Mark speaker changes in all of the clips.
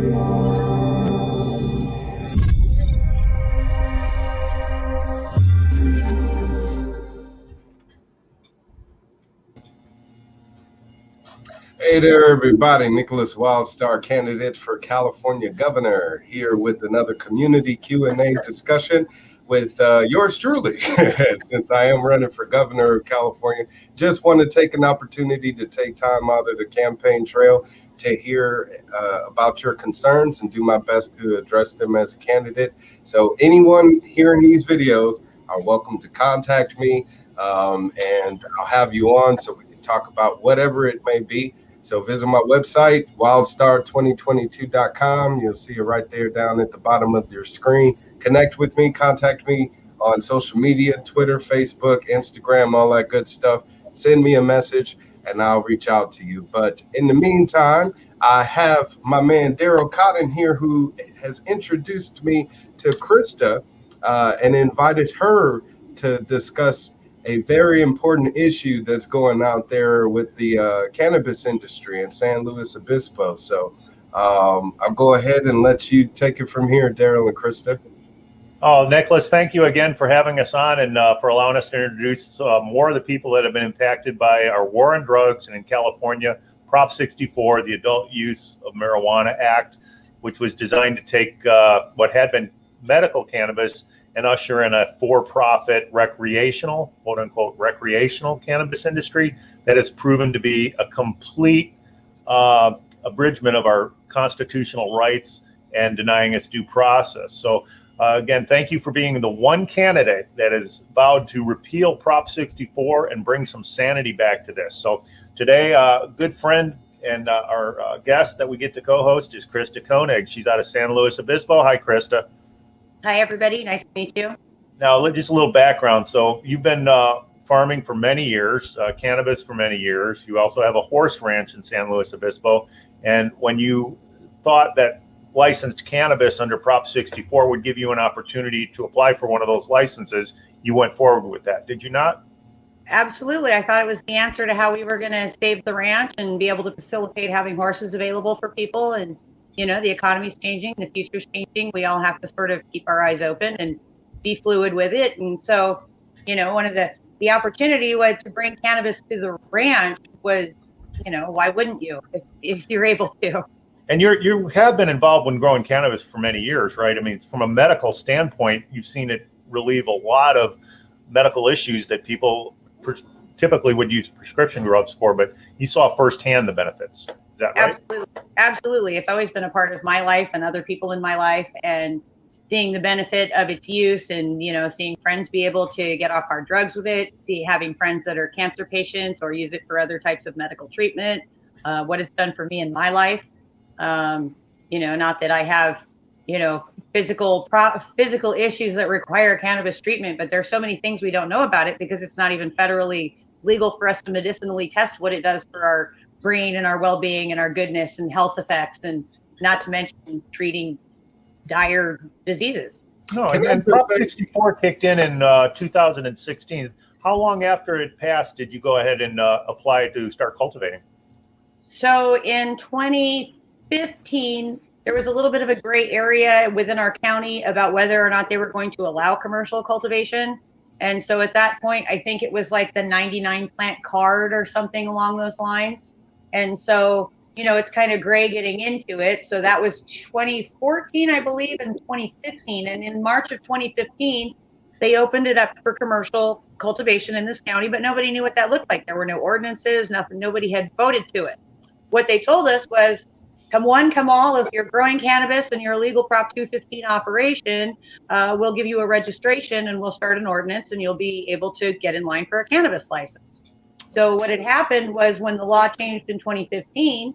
Speaker 1: Hey there, everybody. Nickolas, Wildstar candidate for California governor, here with another community Q&A discussion with yours truly. Since I am running for governor of California, just want to take an opportunity to take time out of the campaign trail to hear about your concerns and do my best to address them as a candidate. So anyone hearing these videos are welcome to contact me, and I'll have you on so we can talk about whatever it may be. So visit my website, wildstar2022.com. You'll see it right there down at the bottom of your screen. Connect with me, contact me on social media, Twitter, Facebook, Instagram, all that good stuff. Send me a message and I'll reach out to you. But in the meantime, I have my man Darryl Cotton here, who has introduced me to Krista and invited her to discuss a very important issue that's going out there with the cannabis industry in San Luis Obispo. So I'll go ahead and let you take it from here, Darryl and Krista.
Speaker 2: Oh, Nickolas, thank you again for having us on and for allowing us to introduce more of the people that have been impacted by our war on drugs, and in California, Prop 64, the Adult Use of Marijuana Act, which was designed to take what had been medical cannabis and usher in a for-profit recreational, quote unquote, recreational cannabis industry that has proven to be a complete abridgment of our constitutional rights and denying its due process. So again, thank you for being the one candidate that has vowed to repeal Prop 64 and bring some sanity back to this. So today, a good friend and our guest that we get to co-host is Krista Koenig. She's out of San Luis Obispo. Hi, Krista.
Speaker 3: Hi, everybody. Nice to meet you.
Speaker 2: Now, just a little background. So you've been farming for many years, cannabis for many years. You also have a horse ranch in San Luis Obispo. And when you thought that licensed cannabis under Prop 64 would give you an opportunity to apply for one of those licenses, you went forward with that. Did you not?
Speaker 3: Absolutely. I thought it was the answer to how we were going to save the ranch and be able to facilitate having horses available for people. And you know, the economy's changing, the future's changing. We all have to sort of keep our eyes open and be fluid with it. And so, you know, one of the opportunity was to bring cannabis to the ranch was, you know, why wouldn't you if you're able to?
Speaker 2: And you have been involved in growing cannabis for many years, right? I mean, from a medical standpoint, you've seen it relieve a lot of medical issues that people typically would use prescription drugs for, but you saw firsthand the benefits. Is that right?
Speaker 3: Absolutely. It's always been a part of my life and other people in my life, and seeing the benefit of its use, and, you know, seeing friends be able to get off hard drugs with it, having friends that are cancer patients or use it for other types of medical treatment, what it's done for me in my life. You know, not that I have, you know, physical issues that require cannabis treatment, but there's so many things we don't know about it because it's not even federally legal for us to medicinally test what it does for our brain and our well-being and our goodness and health effects, and not to mention treating dire diseases.
Speaker 2: No, and Prop 64 kicked in 2016. How long after it passed did you go ahead and apply to start cultivating?
Speaker 3: So in 2015, there was a little bit of a gray area within our county about whether or not they were going to allow commercial cultivation. And so at that point, I think it was like the 99 plant card or something along those lines. And so, you know, it's kind of gray getting into it. So that was 2014, I believe, and 2015. And in March of 2015, they opened it up for commercial cultivation in this county, but nobody knew what that looked like. There were no ordinances, nothing, nobody had voted to it. What they told us was, come one, come all, if you're growing cannabis and you're a legal Prop 215 operation, we'll give you a registration and we'll start an ordinance and you'll be able to get in line for a cannabis license. So what had happened was, when the law changed in 2015,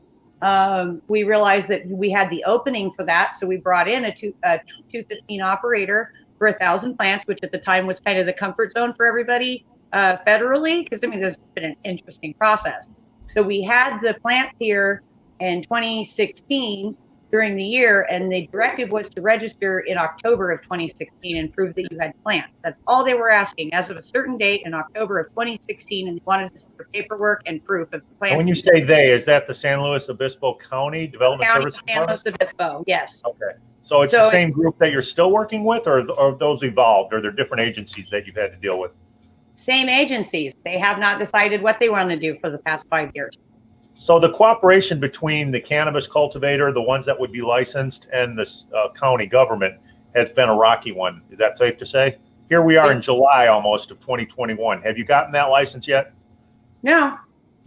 Speaker 3: we realized that we had the opening for that. So we brought in a 215 operator for 1,000 plants, which at the time was kind of the comfort zone for everybody federally, because I mean, there's been an interesting process. So we had the plants here in 2016, during the year, and the directive was to register in October of 2016 and prove that you had plants. That's all they were asking as of a certain date in October of 2016, and they wanted to see the paperwork and proof of the plants.
Speaker 2: And when you say they, is that the San Luis Obispo County Development
Speaker 3: County
Speaker 2: Service
Speaker 3: of San Luis
Speaker 2: Department?
Speaker 3: Obispo, yes.
Speaker 2: Okay. So it's the same group that you're still working with, or those evolved? Or they're different agencies that you've had to deal with? Same
Speaker 3: Agencies. They have not decided what they want to do for the past 5 years.
Speaker 2: So the cooperation between the cannabis cultivator, the ones that would be licensed, and the county government has been a rocky one. Is that safe to say? Here we are in July almost of 2021. Have you gotten that license yet?
Speaker 3: No.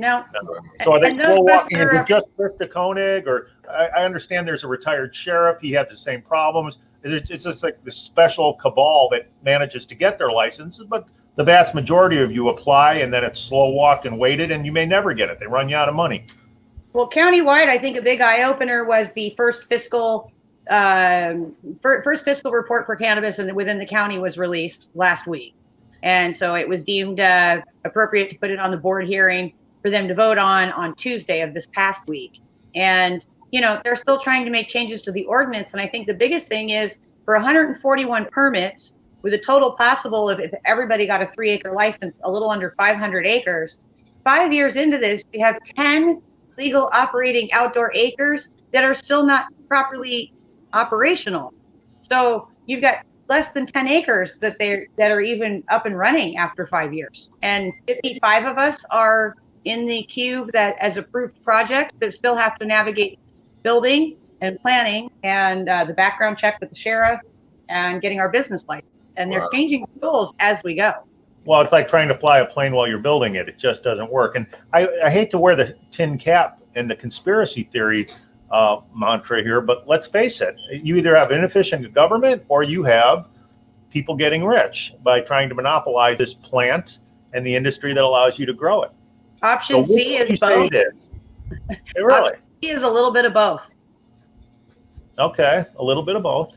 Speaker 2: So are they slow walking? Is it just Krista Koenig? Or I understand there's a retired sheriff. He had the same problems. It's just like the special cabal that manages to get their licenses, but the vast majority of you apply, and then it's slow walked and waited, and you may never get it. They run you out of money.
Speaker 3: Well, countywide, I think a big eye opener was the first fiscal report for cannabis and within the county was released last week, and so it was deemed appropriate to put it on the board hearing for them to vote on Tuesday of this past week. And they're still trying to make changes to the ordinance, and I think the biggest thing is for 141 permits, with a total possible of, if everybody got a 3-acre license, a little under 500 acres. 5 years into this, we have 10 legal operating outdoor acres that are still not properly operational. So you've got less than 10 acres that are even up and running after 5 years. And 55 of us are in the queue that as approved projects that still have to navigate building and planning and the background check with the sheriff and getting our business license. And they're changing rules as we go.
Speaker 2: Well, it's like trying to fly a plane while you're building it. It just doesn't work. And I hate to wear the tin cap and the conspiracy theory mantra here, but let's face it. You either have inefficient government or you have people getting rich by trying to monopolize this plant and the industry that allows you to grow it.
Speaker 3: Option C is both.
Speaker 2: Really?
Speaker 3: Option C is a little bit of both.
Speaker 2: Okay, a little bit of both.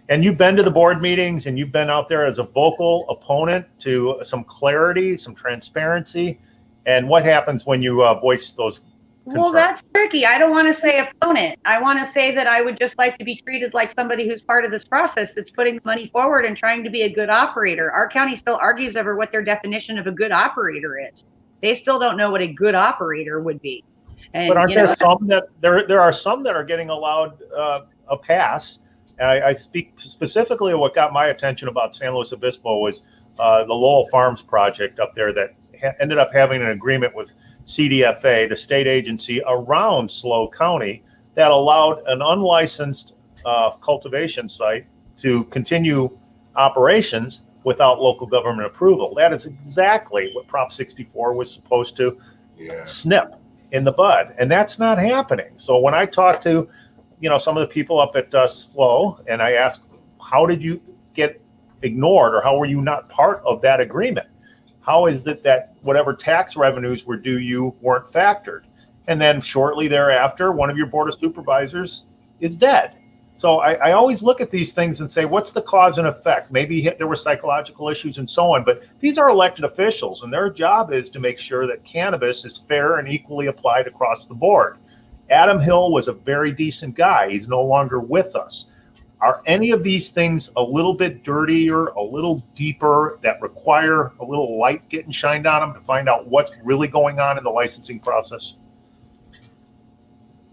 Speaker 2: And you've been to the board meetings and you've been out there as a vocal opponent to some clarity, some transparency. And what happens when you voice those concerns?
Speaker 3: Well, that's tricky. I don't want to say opponent. I want to say that I would just like to be treated like somebody who's part of this process that's putting the money forward and trying to be a good operator. Our county still argues over what their definition of a good operator is. They still don't know what a good operator would be. And,
Speaker 2: but aren't there some that there are some that are getting allowed a pass? And I speak specifically of what got my attention about San Luis Obispo was the Lowell Farms project up there that ended up having an agreement with CDFA, the state agency around SLO County, that allowed an unlicensed cultivation site to continue operations without local government approval. That is exactly what Prop 64 was supposed to snip in the bud, and that's not happening. So when I talk to some of the people up at SLO, and I ask, how did you get ignored, or how were you not part of that agreement? How is it that whatever tax revenues were due you weren't factored? And then shortly thereafter, one of your board of supervisors is dead. So I always look at these things and say, what's the cause and effect? Maybe there were psychological issues and so on, but these are elected officials, and their job is to make sure that cannabis is fair and equally applied across the board. Adam Hill was a very decent guy. He's no longer with us. Are any of these things a little bit dirtier, a little deeper, that require a little light getting shined on them to find out what's really going on in the licensing process?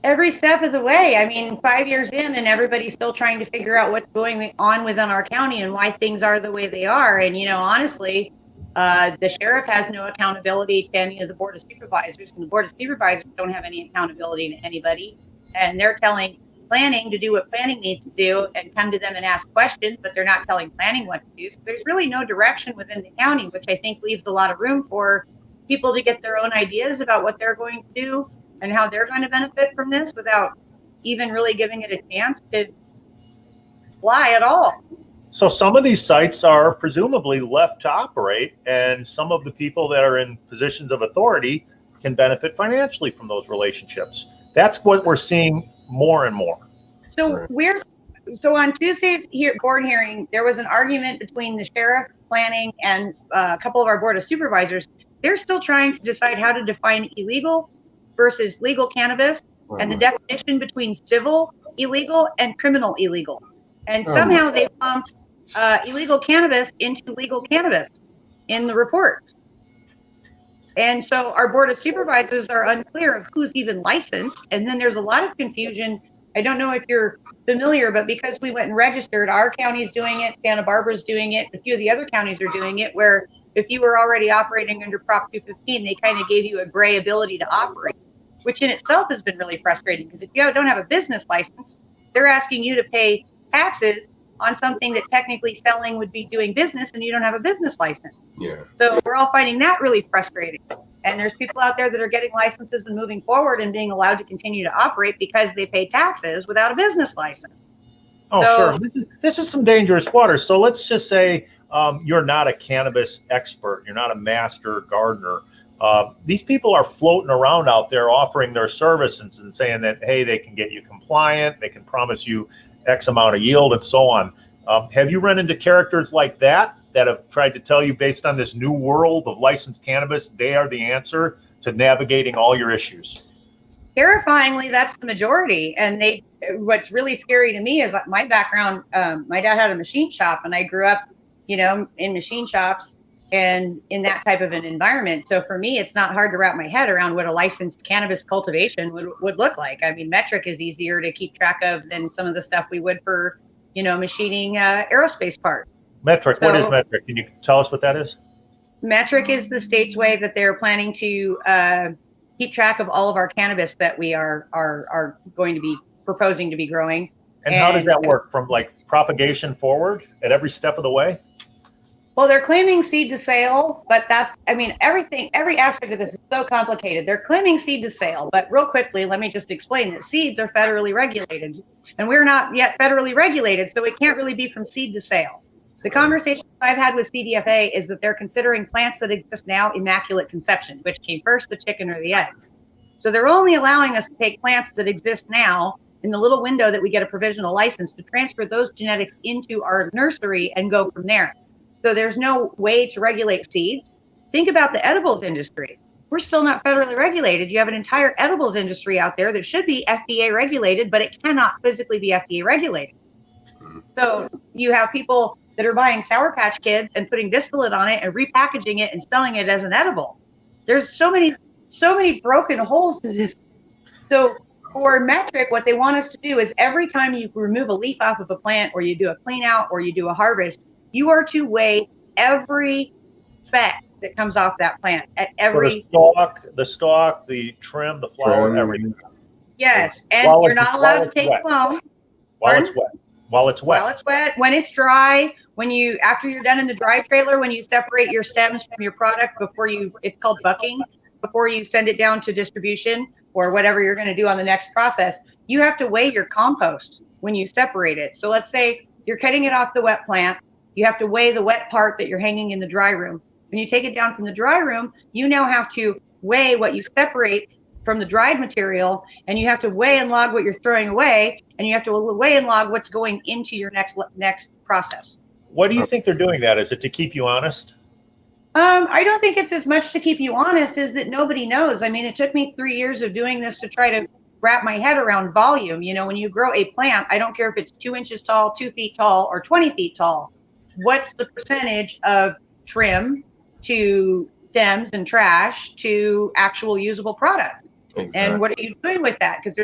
Speaker 3: Every step of the way. I mean, 5 years in and everybody's still trying to figure out what's going on within our county and why things are the way they are. And, honestly, the sheriff has no accountability to any of the board of supervisors, and the board of supervisors don't have any accountability to anybody. And they're telling planning to do what planning needs to do and come to them and ask questions, but they're not telling planning what to do. So there's really no direction within the county, which I think leaves a lot of room for people to get their own ideas about what they're going to do and how they're going to benefit from this without even really giving it a chance to fly at all.
Speaker 2: So some of these sites are presumably left to operate, and some of the people that are in positions of authority can benefit financially from those relationships. That's what we're seeing more and more.
Speaker 3: So on Tuesday's board hearing, there was an argument between the sheriff, planning, and a couple of our board of supervisors. They're still trying to decide how to define illegal versus legal cannabis and the definition between civil illegal and criminal illegal. And
Speaker 1: Oh,
Speaker 3: somehow they pumped illegal cannabis into legal cannabis in the reports. And so our board of supervisors are unclear of who's even licensed. And then there's a lot of confusion. I don't know if you're familiar, but because we went and registered, our county's doing it, Santa Barbara's doing it, a few of the other counties are doing it, where if you were already operating under Prop 215, they kind of gave you a gray ability to operate, which in itself has been really frustrating, because if you don't have a business license, they're asking you to pay taxes on something that technically selling would be doing business, and you don't have a business license.
Speaker 1: yeah.
Speaker 3: So we're all finding that really frustrating. And there's people out there that are getting licenses and moving forward and being allowed to continue to operate because they pay taxes without a business license.
Speaker 2: Oh,
Speaker 3: So-
Speaker 2: sure. This is some dangerous water. So let's just say you're not a cannabis expert. You're not a master gardener. These people are floating around out there offering their services and saying that, hey, they can get you compliant. They can promise you X amount of yield and so on. Have you run into characters like that have tried to tell you, based on this new world of licensed cannabis, they are the answer to navigating all your issues?
Speaker 3: Terrifyingly, that's the majority. And what's really scary to me is my background. My dad had a machine shop, and I grew up, in machine shops and in that type of an environment. So for me, it's not hard to wrap my head around what a licensed cannabis cultivation would look like. I mean, metric is easier to keep track of than some of the stuff we would for, machining aerospace parts.
Speaker 2: Metric, what is metric? Can you tell us what that is?
Speaker 3: Metric is the state's way that they're planning to keep track of all of our cannabis that we are going to be proposing to be growing.
Speaker 2: And how does that work, from like propagation forward at every step of the way?
Speaker 3: Well, they're claiming seed to sale, but every aspect of this is so complicated. They're claiming seed to sale, but real quickly, let me just explain that seeds are federally regulated, and we're not yet federally regulated, so it can't really be from seed to sale. The conversation I've had with CDFA is that they're considering plants that exist now immaculate conceptions, which came first, the chicken or the egg. So they're only allowing us to take plants that exist now in the little window that we get a provisional license to transfer those genetics into our nursery and go from there. So there's no way to regulate seeds. Think about the edibles industry. We're still not federally regulated. You have an entire edibles industry out there that should be FDA regulated, but it cannot physically be FDA regulated. So you have people that are buying Sour Patch Kids and putting distillate on it and repackaging it and selling it as an edible. There's so many broken holes to this. So for metric, what they want us to do is every time you remove a leaf off of a plant, or you do a clean out, or you do a harvest, you are to weigh every speck that comes off that plant at every.
Speaker 2: So the stalk, the trim, the flower, everything.
Speaker 3: Yes, and you're not allowed to take clone.
Speaker 2: While it's wet. While it's wet.
Speaker 3: When it's dry, after you're done in the dry trailer, when you separate your stems from your product it's called bucking, before you send it down to distribution or whatever you're going to do on the next process, you have to weigh your compost when you separate it. So let's say you're cutting it off the wet plant. You have to weigh the wet part that you're hanging in the dry room. When you take it down from the dry room, you now have to weigh what you separate from the dried material, and you have to weigh and log what you're throwing away, and you have to weigh and log what's going into your next process.
Speaker 2: What do you think they're doing that? Is it to keep you honest?
Speaker 3: I don't think it's as much to keep you honest as that nobody knows. I mean, it took me 3 years of doing this to try to wrap my head around volume. When you grow a plant, I don't care if it's 2 inches tall, 2 feet tall, or 20 feet tall. What's the percentage of trim to stems and trash to actual usable product? Exactly. And what are you doing with that? Because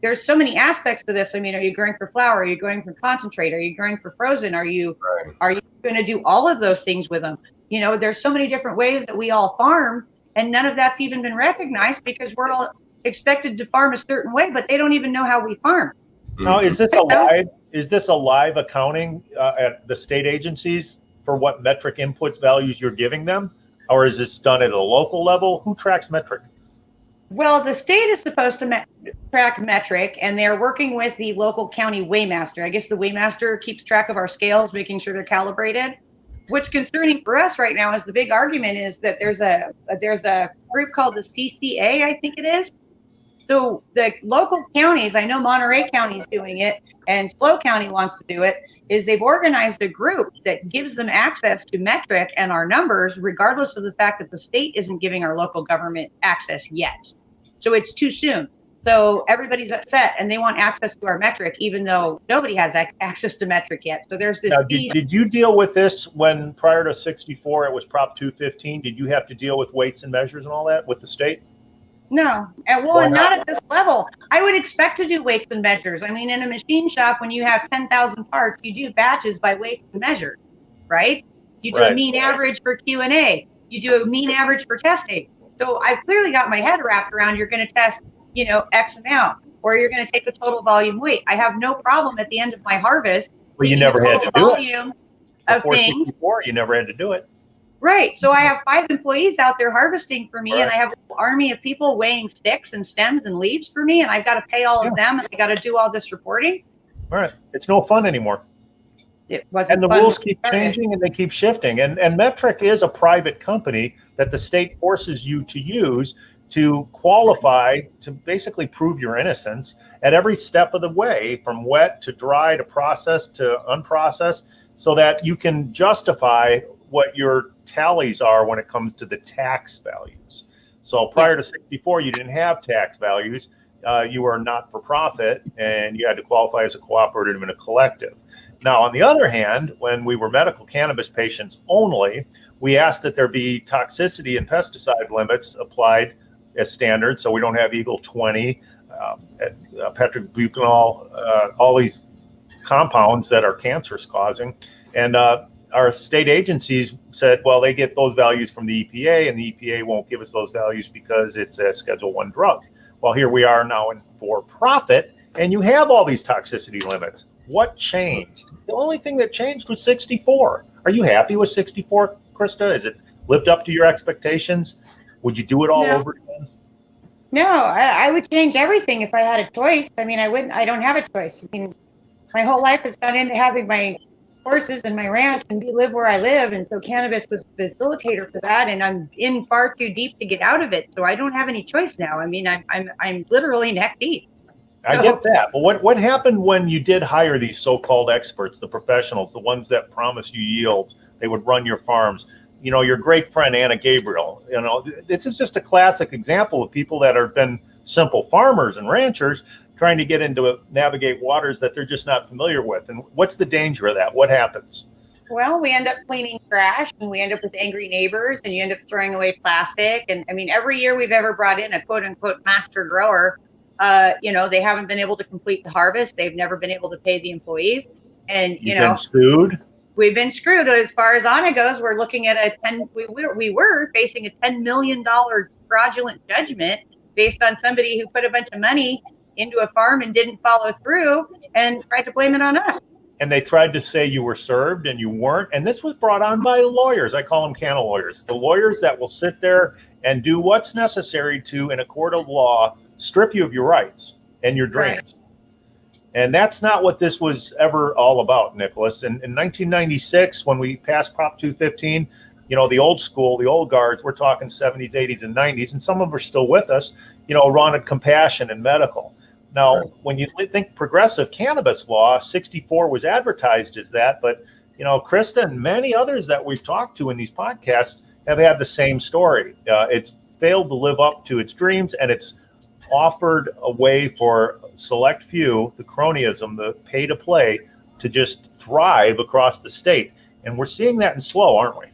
Speaker 3: there's so many aspects to this. I mean, are you growing for flower? Are you growing for concentrate? Are you growing for frozen? Are you going to do all of those things with them? There's so many different ways that we all farm, and none of that's even been recognized because we're all expected to farm a certain way, but they don't even know how we farm.
Speaker 2: Now, is this a live accounting at the state agencies for what metric input values you're giving them, or is this done at a local level? Who tracks metric?
Speaker 3: Well, the state is supposed to track metric, and they're working with the local county weighmaster. I guess the weighmaster keeps track of our scales, making sure they're calibrated. What's concerning for us right now is the big argument is that there's a group called the CCA, I think it is. So the local counties, I know Monterey County is doing it, and SLO County wants to do it, is they've organized a group that gives them access to metric and our numbers, regardless of the fact that the state isn't giving our local government access yet. So it's too soon. So everybody's upset and they want access to our metric, even though nobody has access to metric yet. So there's this.
Speaker 2: Now, did you deal with this when prior to 64, it was Prop 215? Did you have to deal with weights and measures and all that with the state?
Speaker 3: No, and well, and not at this level. I would expect to do weights and measures. I mean, in a machine shop, when you have 10,000 parts, you do batches by weights and measures, right? You do a mean average for Q&A. You do a mean average for testing. So I've clearly got my head wrapped around, you're going to test, you know, X amount, or you're going to take the total volume weight. I have no problem at the end of my harvest.
Speaker 2: Well, you never had to do it.
Speaker 3: Of things.
Speaker 2: 64, you never had to do it.
Speaker 3: Right. So I have 5 employees out there harvesting for me, and I have an army of people weighing sticks and stems and leaves for me, and I've got to pay all of them, and I got to do all this reporting.
Speaker 2: All right. It's no fun anymore.
Speaker 3: It wasn't.
Speaker 2: And the rules keep changing and they keep shifting. And Metric is a private company that the state forces you to use to qualify, to basically prove your innocence at every step of the way, from wet to dry to processed to unprocessed, so that you can justify what your tallies are when it comes to the tax values. So prior to 64, you didn't have tax values. You were not for profit, and you had to qualify as a cooperative and a collective. Now, on the other hand, when we were medical cannabis patients only, we asked that there be toxicity and pesticide limits applied as standard, so we don't have Eagle 20, petrobutanol, all these compounds that are cancerous causing. And our state agencies said, well, they get those values from the EPA, and the EPA won't give us those values because it's a Schedule I drug. Well, here we are now in for profit, and you have all these toxicity limits. What changed? The only thing that changed was 64. Are you happy with 64, Krista? Is it lived up to your expectations? Would you do it all over again?
Speaker 3: No, I would change everything if I had a choice. I mean, I don't have a choice. I mean, my whole life has gone into having my horses and my ranch and live where I live. And so cannabis was a facilitator for that. And I'm in far too deep to get out of it. So I don't have any choice now. I mean, I'm literally neck deep.
Speaker 2: I get that. But what happened when you did hire these so-called experts, the professionals, the ones that promise you yields? They would run your farms. You know, your great friend, Anna Gabriel, you know, this is just a classic example of people that have been simple farmers and ranchers trying to get into navigate waters that they're just not familiar with. And what's the danger of that? What happens?
Speaker 3: Well, we end up cleaning trash, and we end up with angry neighbors, and you end up throwing away plastic. And I mean, every year we've ever brought in a quote unquote master grower, you know, they haven't been able to complete the harvest. They've never been able to pay the employees. And, you know,
Speaker 2: been sued.
Speaker 3: We've been screwed. As far as ANA goes, we're looking at we were facing a $10 million fraudulent judgment based on somebody who put a bunch of money into a farm and didn't follow through and tried to blame it on us.
Speaker 2: And they tried to say you were served and you weren't. And this was brought on by lawyers. I call them canna lawyers. The lawyers that will sit there and do what's necessary to, in a court of law, strip you of your rights and your dreams. Right. And that's not what this was ever all about, Nickolas. In 1996, when we passed Prop 215, you know, the old school, the old guards, we're talking 70s, 80s, and 90s, and some of them are still with us, you know, wanted compassion and medical. Now, right. When you think progressive cannabis law, 64 was advertised as that, but, you know, Krista and many others that we've talked to in these podcasts have had the same story. It's failed to live up to its dreams, and it's offered a way for select few, the cronyism, the pay to play, to just thrive across the state. And we're seeing that in SLO, aren't we?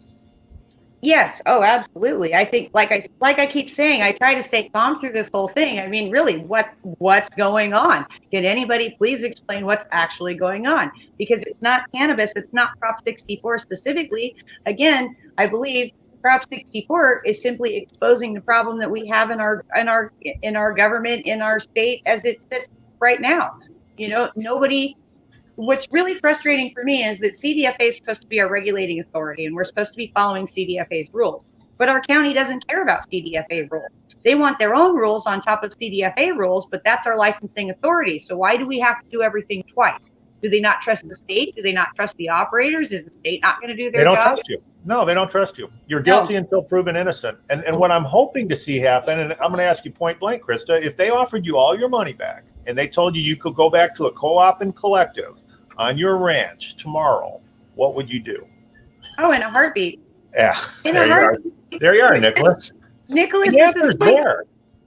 Speaker 3: Yes. Oh, absolutely. I think, like I keep saying, I try to stay calm through this whole thing. I mean, really, what's going on? Can anybody please explain what's actually going on? Because it's not cannabis. It's not Prop 64 specifically. Again, I believe Prop 64 is simply exposing the problem that we have in our government, in our state as it sits right now. You know, what's really frustrating for me is that CDFA is supposed to be our regulating authority, and we're supposed to be following CDFA's rules. But our county doesn't care about CDFA rules. They want their own rules on top of CDFA rules, but that's our licensing authority. So why do we have to do everything twice? Do they not trust the state? Do they not trust the operators? Is the state not going to do their job?
Speaker 2: They don't trust you. No, they don't trust you. You're guilty until proven innocent. And what I'm hoping to see happen, and I'm going to ask you point blank, Krista, if they offered you all your money back and they told you could go back to a co-op and collective on your ranch tomorrow, what would you do?
Speaker 3: Oh, in a heartbeat.
Speaker 2: Yeah. There you are, Nickolas.
Speaker 3: Nickolas, this is there.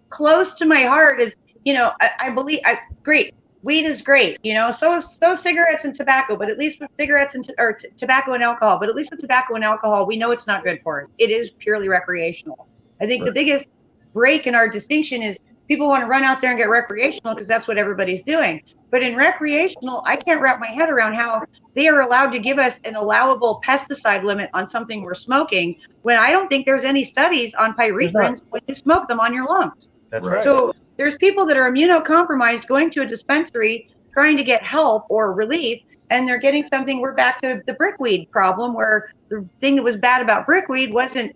Speaker 3: Close to my heart is, I believe, great. Weed is great, so cigarettes and tobacco, but at least with cigarettes and tobacco and alcohol, but at least with tobacco and alcohol, we know it's not good for us. It is purely recreational. I think the biggest break in our distinction is people want to run out there and get recreational because that's what everybody's doing. But in recreational, I can't wrap my head around how they are allowed to give us an allowable pesticide limit on something we're smoking when I don't think there's any studies on pyrethrins when you smoke them on your lungs.
Speaker 2: That's right.
Speaker 3: So there's people that are immunocompromised going to a dispensary trying to get help or relief, and they're getting something. We're back to the brickweed problem, where the thing that was bad about brickweed wasn't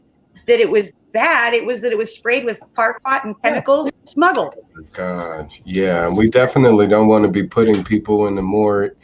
Speaker 3: that it was bad, it was that it was sprayed with parquat and chemicals and smuggled.
Speaker 1: God, yeah, we definitely don't want to be putting people in a more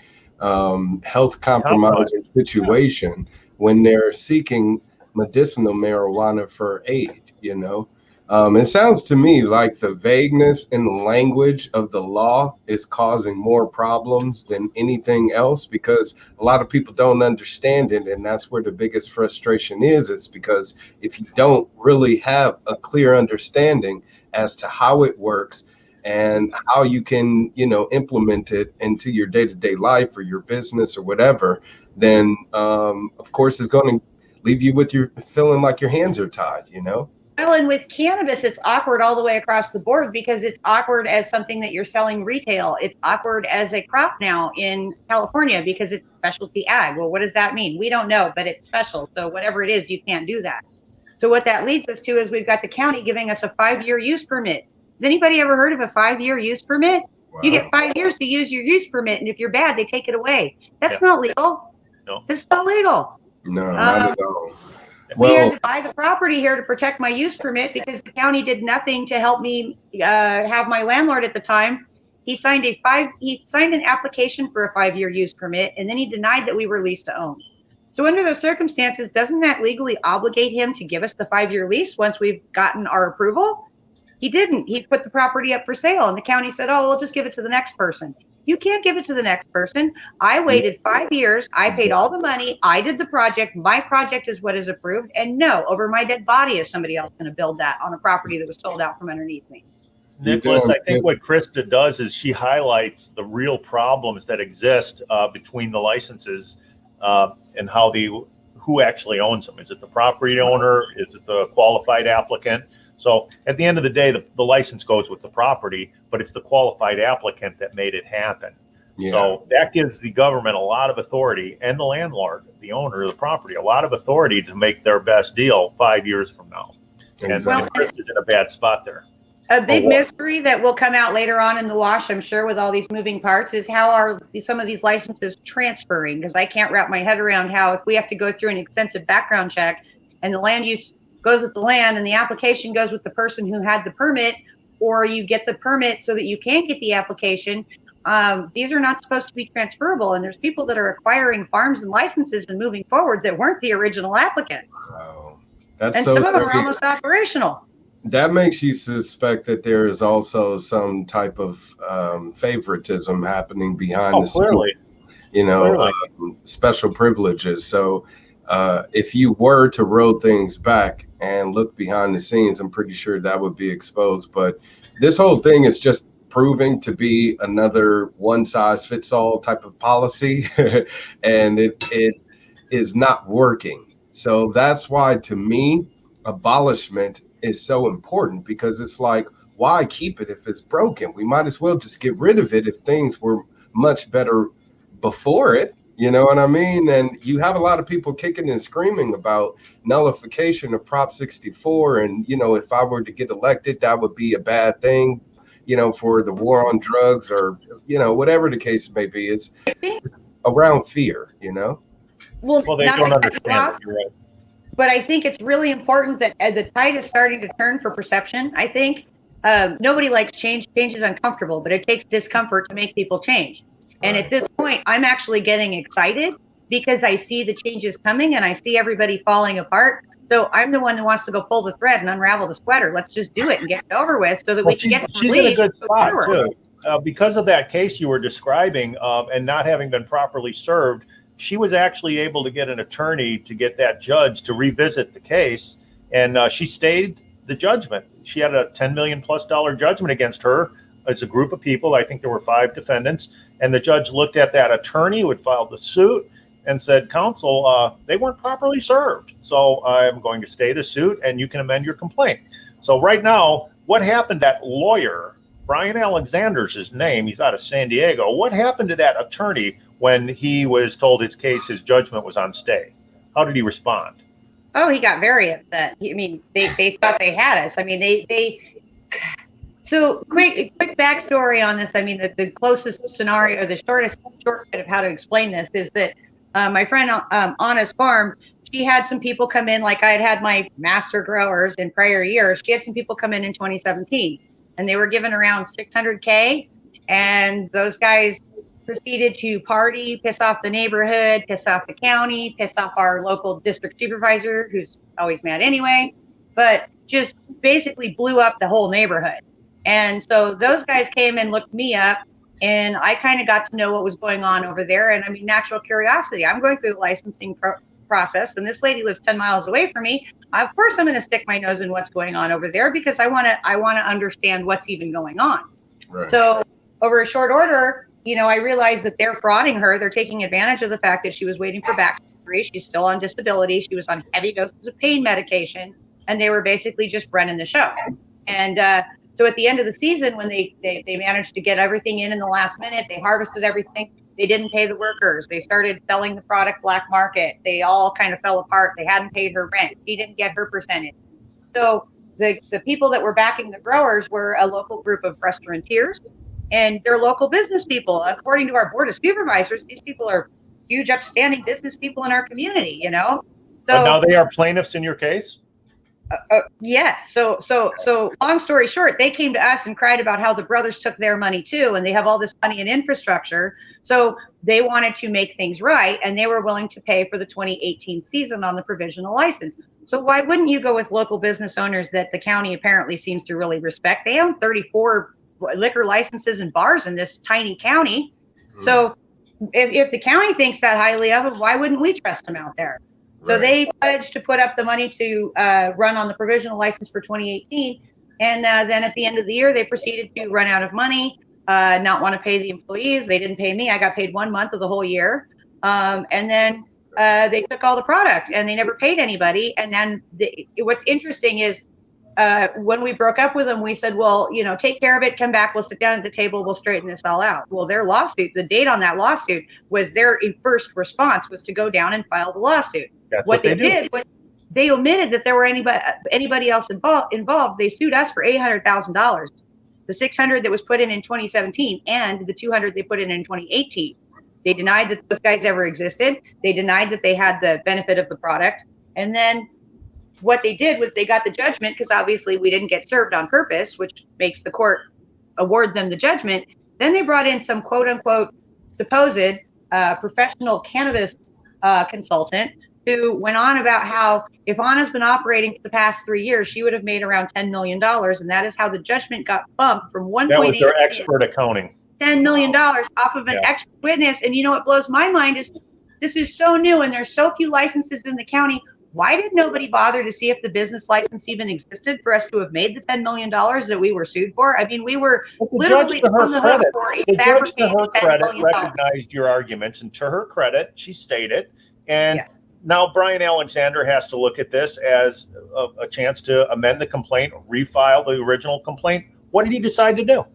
Speaker 1: health compromising situation when they're seeking medicinal marijuana for aid, It sounds to me like the vagueness in the language of the law is causing more problems than anything else, because a lot of people don't understand it. And that's where the biggest frustration is because if you don't really have a clear understanding as to how it works and how you can, implement it into your day-to-day life or your business or whatever, then of course it's going to leave you with your feeling like your hands are tied,
Speaker 3: Well, and with cannabis, it's awkward all the way across the board because it's awkward as something that you're selling retail. It's awkward as a crop now in California because it's specialty ag. Well, what does that mean? We don't know, but it's special. So whatever it is, you can't do that. So what that leads us to is we've got the county giving us a 5-year use permit. Has anybody ever heard of a 5-year use permit? Wow. You get 5 years to use your use permit, and if you're bad, they take it away. That's not legal.
Speaker 2: No.
Speaker 3: It's not legal.
Speaker 1: No, not at all.
Speaker 3: We had to buy the property here to protect my use permit because the county did nothing to help me have my landlord at the time. He signed an application for a 5-year use permit, and then he denied that we were leased to own. So under those circumstances, doesn't that legally obligate him to give us the 5-year lease once we've gotten our approval? He didn't. He put the property up for sale, and the county said, oh, we'll just give it to the next person. You can't give it to the next person. I waited 5 years. I paid all the money. I did the project. My project is what is approved. And no, over my dead body is somebody else going to build that on a property that was sold out from underneath me.
Speaker 2: Nickolas, I think what Krista does is she highlights the real problems that exist between the licenses and who actually owns them. Is it the property owner? Is it the qualified applicant? So at the end of the day, the license goes with the property, but it's the qualified applicant that made it happen. Yeah. So that gives the government a lot of authority, and the landlord, the owner of the property, a lot of authority to make their best deal 5 years from now. Exactly. And Chris is in a bad spot there.
Speaker 3: A big mystery that will come out later on in the wash, I'm sure, with all these moving parts, is how are some of these licenses transferring? Because I can't wrap my head around how, if we have to go through an extensive background check and the land use goes with the land and the application goes with the person who had the permit, or you get the permit so that you can get the application. These are not supposed to be transferable, and there's people that are acquiring farms and licenses and moving forward that weren't the original applicants.
Speaker 1: Wow. That's
Speaker 3: and some of them are almost operational.
Speaker 1: That makes you suspect that there is also some type of favoritism happening behind the scenes, special privileges. So if you were to roll things back and look behind the scenes, I'm pretty sure that would be exposed. But this whole thing is just proving to be another one-size-fits-all type of policy, and it is not working. So that's why, to me, abolishment is so important, because it's like, why keep it if it's broken? We might as well just get rid of it if things were much better before it. You know what I mean? And you have a lot of people kicking and screaming about nullification of Prop 64. And, if I were to get elected, that would be a bad thing, for the war on drugs, or, whatever the case may be. It's around fear,
Speaker 3: Well,
Speaker 2: they don't understand it. You're right.
Speaker 3: But I think it's really important that the tide is starting to turn for perception. I think nobody likes change. Change is uncomfortable, but it takes discomfort to make people change. And at this point, I'm actually getting excited because I see the changes coming and I see everybody falling apart. So I'm the one that wants to go pull the thread and unravel the sweater. Let's just do it and get it over with so that we can get some
Speaker 2: She's in a good spot, too. Because of that case you were describing and not having been properly served, she was actually able to get an attorney to get that judge to revisit the case. And she stayed the judgment. She had a $10 million+ judgment against her it's a group of people. I think there were 5 defendants, and the judge looked at that attorney who had filed the suit and said, counsel, they weren't properly served. So I'm going to stay the suit and you can amend your complaint. So right now, what happened, that lawyer, Brian Alexander's his name, he's out of San Diego. What happened to that attorney when he was told his case, his judgment was on stay? How did he respond?
Speaker 3: Oh, he got very upset. I mean, they thought they had us. I mean, so quick backstory on this. I mean, the closest scenario, the shortcut of how to explain this is that my friend Anna's farm, she had some people come in, like I had my master growers in prior years. She had some people come in 2017, and they were given around $600K, and those guys proceeded to party, piss off the neighborhood, piss off the county, piss off our local district supervisor, who's always mad anyway, but just basically blew up the whole neighborhood. And so those guys came and looked me up, and I kind of got to know what was going on over there. And I mean, natural curiosity. I'm going through the licensing process, and this lady lives 10 miles away from me. Of course, I'm going to stick my nose in what's going on over there because I want to understand what's even going on. Right. So over a short order, you know, I realized that they're frauding her. They're taking advantage of the fact that she was waiting for back surgery. She's still on disability. She was on heavy doses of pain medication, and they were basically just running the show. And so at the end of the season, when they managed to get everything in the last minute, they harvested everything. They didn't pay the workers. They started selling the product black market. They all kind of fell apart. They hadn't paid her rent. She didn't get her percentage. So the people that were backing the growers were a local group of restaurateurs, and they're local business people. According to our board of supervisors, these people are huge, upstanding business people in our community, you know? So,
Speaker 2: but now they are plaintiffs in your case?
Speaker 3: Yes. So long story short, they came to us and cried about how the brothers took their money too, and they have all this money in infrastructure. So they wanted to make things right, and they were willing to pay for the 2018 season on the provisional license. So why wouldn't you go with local business owners that the county apparently seems to really respect? They own 34 liquor licenses and bars in this tiny county. So if the county thinks that highly of them, why wouldn't we trust them out there? So they pledged to put up the money to run on the provisional license for 2018. And then at the end of the year, they proceeded to run out of money, not want to pay the employees. They didn't pay me. I got paid 1 month of the whole year. And then they took all the product, and they never paid anybody. And then what's interesting is when we broke up with them, we said, well, you know, take care of it, come back, we'll sit down at the table, we'll straighten this all out. Well, their lawsuit, the date on that lawsuit was their first response was to go down and file the lawsuit.
Speaker 2: That's
Speaker 3: what they did was they omitted that there were anybody else involved. They sued us for $800,000, the $600 that was put in 2017, and the $200 they put in 2018. They denied that those guys ever existed. They denied that they had the benefit of the product. And then what they did was they got the judgment, because obviously we didn't get served on purpose, which makes the court award them the judgment. Then they brought in some quote unquote supposed professional cannabis consultant who went on about how if Anna's been operating for the past 3 years, she would have made around $10 million. And that is how the judgment got bumped from 1.8
Speaker 2: That was their expert accounting.
Speaker 3: $10 million off of an expert witness. And you know what blows my mind is this is so new and there's so few licenses in the county. Why did nobody bother to see if the business license even existed for us to have made the $10 million that we were sued for? I mean, we were literally on the hook for a fabricated $10 million.
Speaker 2: Recognized your arguments, and to her credit, she stated. And now Brian Alexander has to look at this as a chance to amend the complaint, refile the original complaint. What did he decide to do?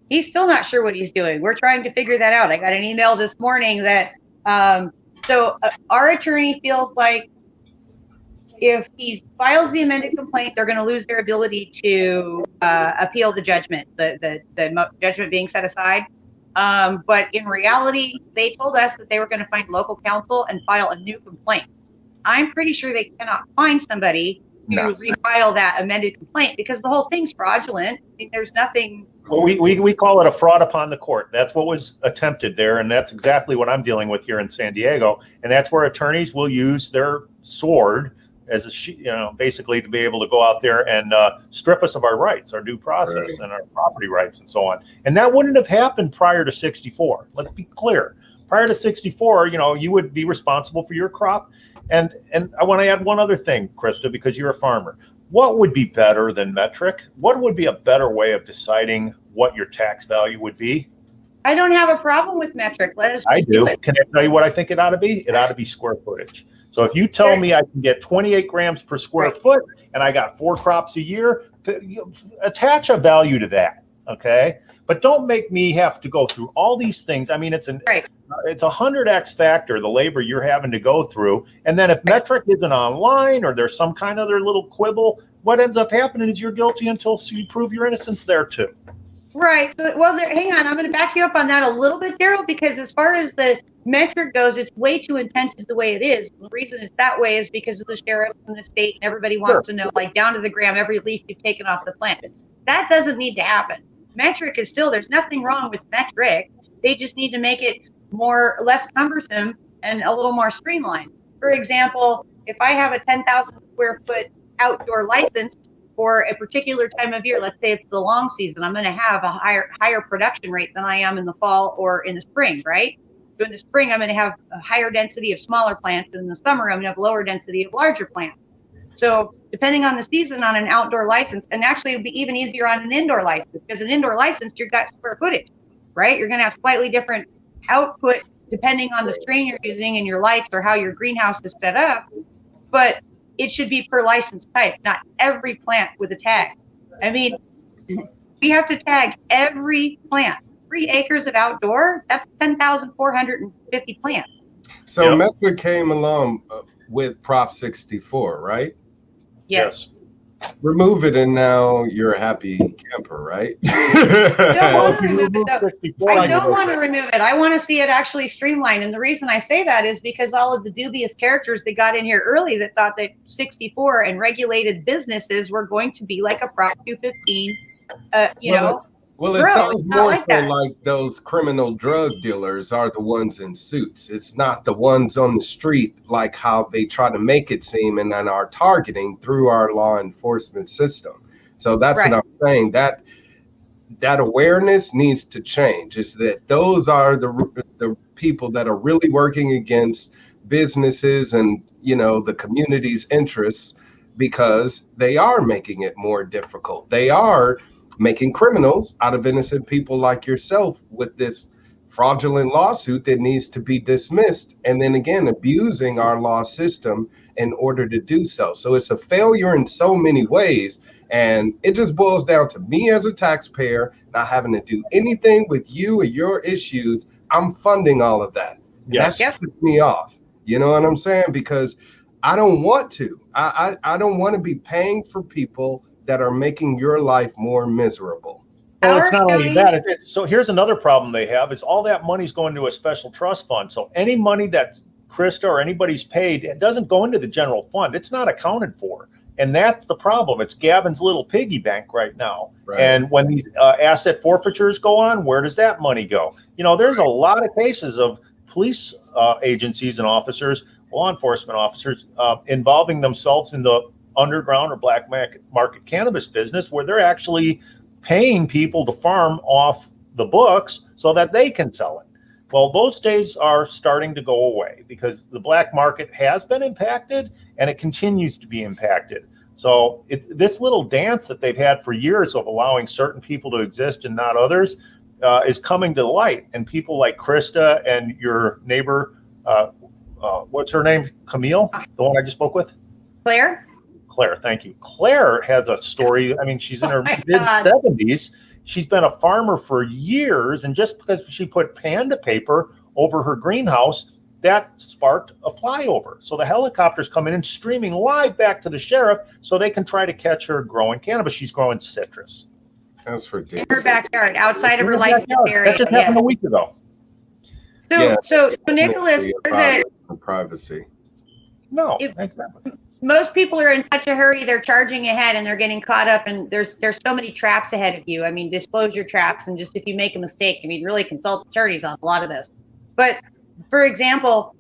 Speaker 3: He's still not sure what he's doing. We're trying to figure that out. I got an email this morning that our attorney feels like if he files the amended complaint, they're going to lose their ability to appeal the judgment, the judgment being set aside. But in reality, they told us that they were going to find local counsel and file a new complaint. I'm pretty sure they cannot find somebody to refile that amended complaint because the whole thing's fraudulent. I mean, there's nothing.
Speaker 2: Well, we call it a fraud upon the court. That's what was attempted there, and that's exactly what I'm dealing with here in San Diego. And that's where attorneys will use their sword as basically to be able to go out there and strip us of our rights, our due process, and our property rights, and so on. And that wouldn't have happened prior to '64. Let's be clear. Prior to '64, you would be responsible for your crop. And I want to add one other thing, Krista, because you're a farmer. what would be better than metric? What would be a better way of deciding what your tax value would be?
Speaker 3: I don't have a problem with metric. Let us
Speaker 2: I
Speaker 3: just
Speaker 2: do.
Speaker 3: it.
Speaker 2: Can I tell you what I think it ought to be? It ought to be square footage. So if you tell me I can get 28 grams per square foot and I got 4 crops a year, attach a value to that, okay? But don't make me have to go through all these things. I mean, it's a 100x factor, the labor you're having to go through. And then if metric isn't online or there's some kind of other little quibble, what ends up happening is you're guilty until you prove your innocence there too.
Speaker 3: Right. So, well, hang on. I'm going to back you up on that a little bit, Darryl, because as far as the metric goes, it's way too intensive the way it is. The reason it's that way is because of the sheriff and the state, and everybody wants to know, like, down to the gram, every leaf you've taken off the plant. That doesn't need to happen. Metric is still, there's nothing wrong with metric. They just need to make it less cumbersome and a little more streamlined. For example, if I have a 10,000 square foot outdoor license for a particular time of year, let's say it's the long season, I'm going to have a higher production rate than I am in the fall or in the spring, right? So in the spring, I'm going to have a higher density of smaller plants, and in the summer, I'm going to have lower density of larger plants. So depending on the season on an outdoor license, and actually it would be even easier on an indoor license, because an indoor license, you've got square footage, right? You're going to have slightly different output depending on the strain you're using and your lights or how your greenhouse is set up. But it should be per license type, not every plant with a tag. I mean, we have to tag every plant. 3 acres of outdoor, that's 10,450 plants.
Speaker 1: So metric came along with Prop 64, right?
Speaker 3: Yes.
Speaker 1: Remove it and now you're a happy camper, right?
Speaker 3: I don't want to remove it. I want to see it actually streamlined. And the reason I say that is because all of the dubious characters that got in here early that thought that 64 and regulated businesses were going to be like a Prop 215,
Speaker 1: Well, it sounds more so like those criminal drug dealers are the ones in suits. It's not the ones on the street, like how they try to make it seem and then are targeting through our law enforcement system. So that's what I'm saying. That awareness needs to change. Is that those are the people that are really working against businesses and the community's interests, because they are making it more difficult. They are making criminals out of innocent people like yourself with this fraudulent lawsuit that needs to be dismissed, and then again abusing our law system in order to do so. So it's a failure in so many ways, and it just boils down to me as a taxpayer not having to do anything with you or your issues. I'm funding all of that.
Speaker 2: Yes.
Speaker 1: That pisses me off. You know what I'm saying? Because I don't want to. I don't want to be paying for people that are making your life more miserable.
Speaker 2: Well, it's not only that. So here's another problem they have is all that money's going to a special trust fund. So any money that Krista or anybody's paid, it doesn't go into the general fund. It's not accounted for. And that's the problem. It's Gavin's little piggy bank right now. Right. And when these asset forfeitures go on, where does that money go? There's a lot of cases of police agencies and officers, law enforcement officers, involving themselves in the underground or black market cannabis business, where they're actually paying people to farm off the books so that they can sell it. Well, those days are starting to go away because the black market has been impacted and it continues to be impacted. So it's this little dance that they've had for years of allowing certain people to exist and not others is coming to light. And people like Krista and your neighbor, what's her name? Camille, the one I just spoke with?
Speaker 3: Claire,
Speaker 2: thank you. Claire has a story. I mean, she's in her mid-70s. She's been a farmer for years, and just because she put panda paper over her greenhouse, that sparked a flyover. So the helicopters come in and streaming live back to the sheriff so they can try to catch her growing cannabis. She's growing citrus.
Speaker 1: That's ridiculous.
Speaker 3: In her backyard, outside of her licensed area.
Speaker 2: That just happened a week ago.
Speaker 3: So Nickolas,
Speaker 1: privacy.
Speaker 2: No, exactly.
Speaker 3: Most people are in such a hurry, they're charging ahead and they're getting caught up, and there's so many traps ahead of you. I mean, disclosure traps, and just if you make a mistake, really consult attorneys on a lot of this. But for example,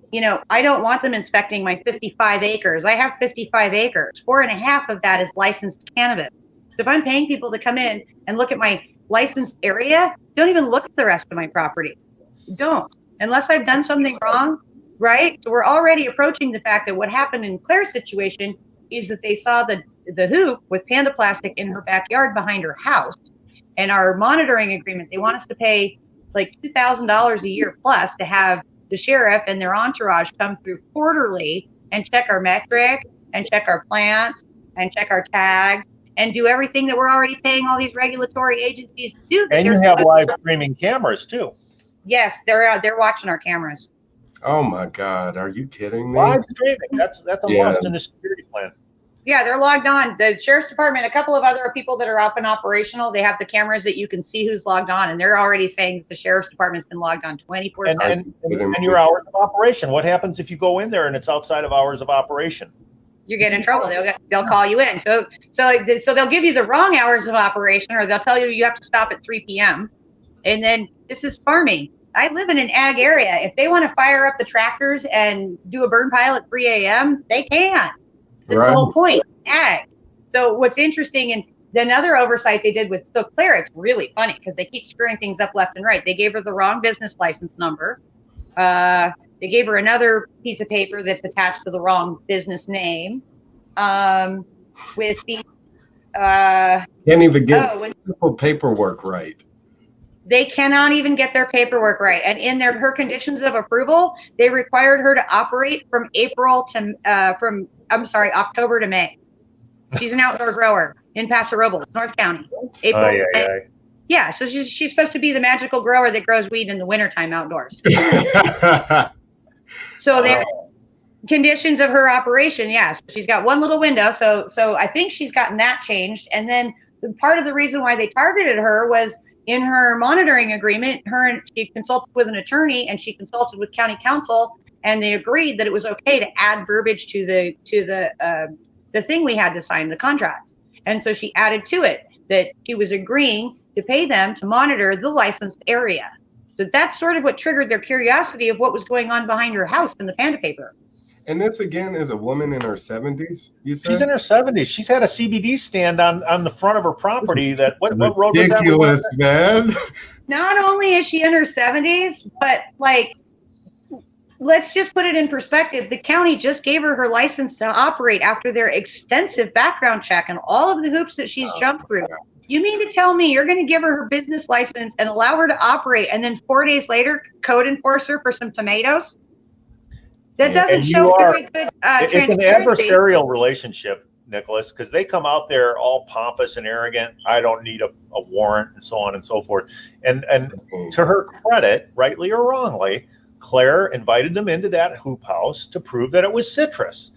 Speaker 3: I don't want them inspecting my 55 acres. I have 55 acres. 4.5 of that is licensed cannabis. So if I'm paying people to come in and look at my licensed area, don't even look at the rest of my property. Don't, unless I've done something wrong. Right. So we're already approaching the fact that what happened in Claire's situation is that they saw the the hoop with Panda plastic in her backyard behind her house. And our monitoring agreement, they want us to pay like $2,000 a year plus to have the sheriff and their entourage come through quarterly and check our metric and check our plants and check our tags and do everything that we're already paying all these regulatory agencies to do.
Speaker 2: And you have live streaming cameras too.
Speaker 3: Yes, they're watching our cameras.
Speaker 1: Oh my God, are you kidding me?
Speaker 2: Live streaming, that's a must in the security plan.
Speaker 3: Yeah, they're logged on. The sheriff's department, a couple of other people that are up and operational, they have the cameras that you can see who's logged on, and they're already saying that the sheriff's department's been logged on 24/7.
Speaker 2: And your hours of operation. What happens if you go in there and it's outside of hours of operation?
Speaker 3: You get in trouble. They'll call you in. So they'll give you the wrong hours of operation, or they'll tell you you have to stop at 3 p.m. And then this is farming. I live in an ag area. If they want to fire up the tractors and do a burn pile at 3 a.m., they can. That's the whole point. Ag. So what's interesting, and another oversight they did with Claire, it's really funny because they keep screwing things up left and right. They gave her the wrong business license number. They gave her another piece of paper that's attached to the wrong business name. With the
Speaker 1: can't even get simple paperwork right.
Speaker 3: They cannot even get their paperwork right. And in her conditions of approval, they required her to operate from October to May. She's an outdoor grower in Paso Robles, North County. Yeah, so she's supposed to be the magical grower that grows weed in the wintertime outdoors. So their conditions of her operation, yes, she's got one little window. So I think she's gotten that changed. And then part of the reason why they targeted her was in her monitoring agreement, she consulted with an attorney and she consulted with county council, and they agreed that it was okay to add verbiage to the thing we had to sign, the contract. And so she added to it that she was agreeing to pay them to monitor the licensed area. So that's sort of what triggered their curiosity of what was going on behind her house in the Panda paper.
Speaker 1: And this again is a woman in her 70s, you said?
Speaker 2: She's in her 70s. She's had a CBD stand on the front of her property. What road was that?
Speaker 1: Ridiculous, man.
Speaker 3: Not only is she in her 70s, but like, let's just put it in perspective. The county just gave her license to operate after their extensive background check and all of the hoops that she's jumped through. You mean to tell me you're going to give her business license and allow her to operate, and then 4 days later code enforce her for some tomatoes? That doesn't show very good transparency.
Speaker 2: It's an adversarial relationship, Nickolas, because they come out there all pompous and arrogant. I don't need a warrant and so on and so forth. And to her credit, rightly or wrongly, Claire invited them into that hoop house to prove that it was citrus.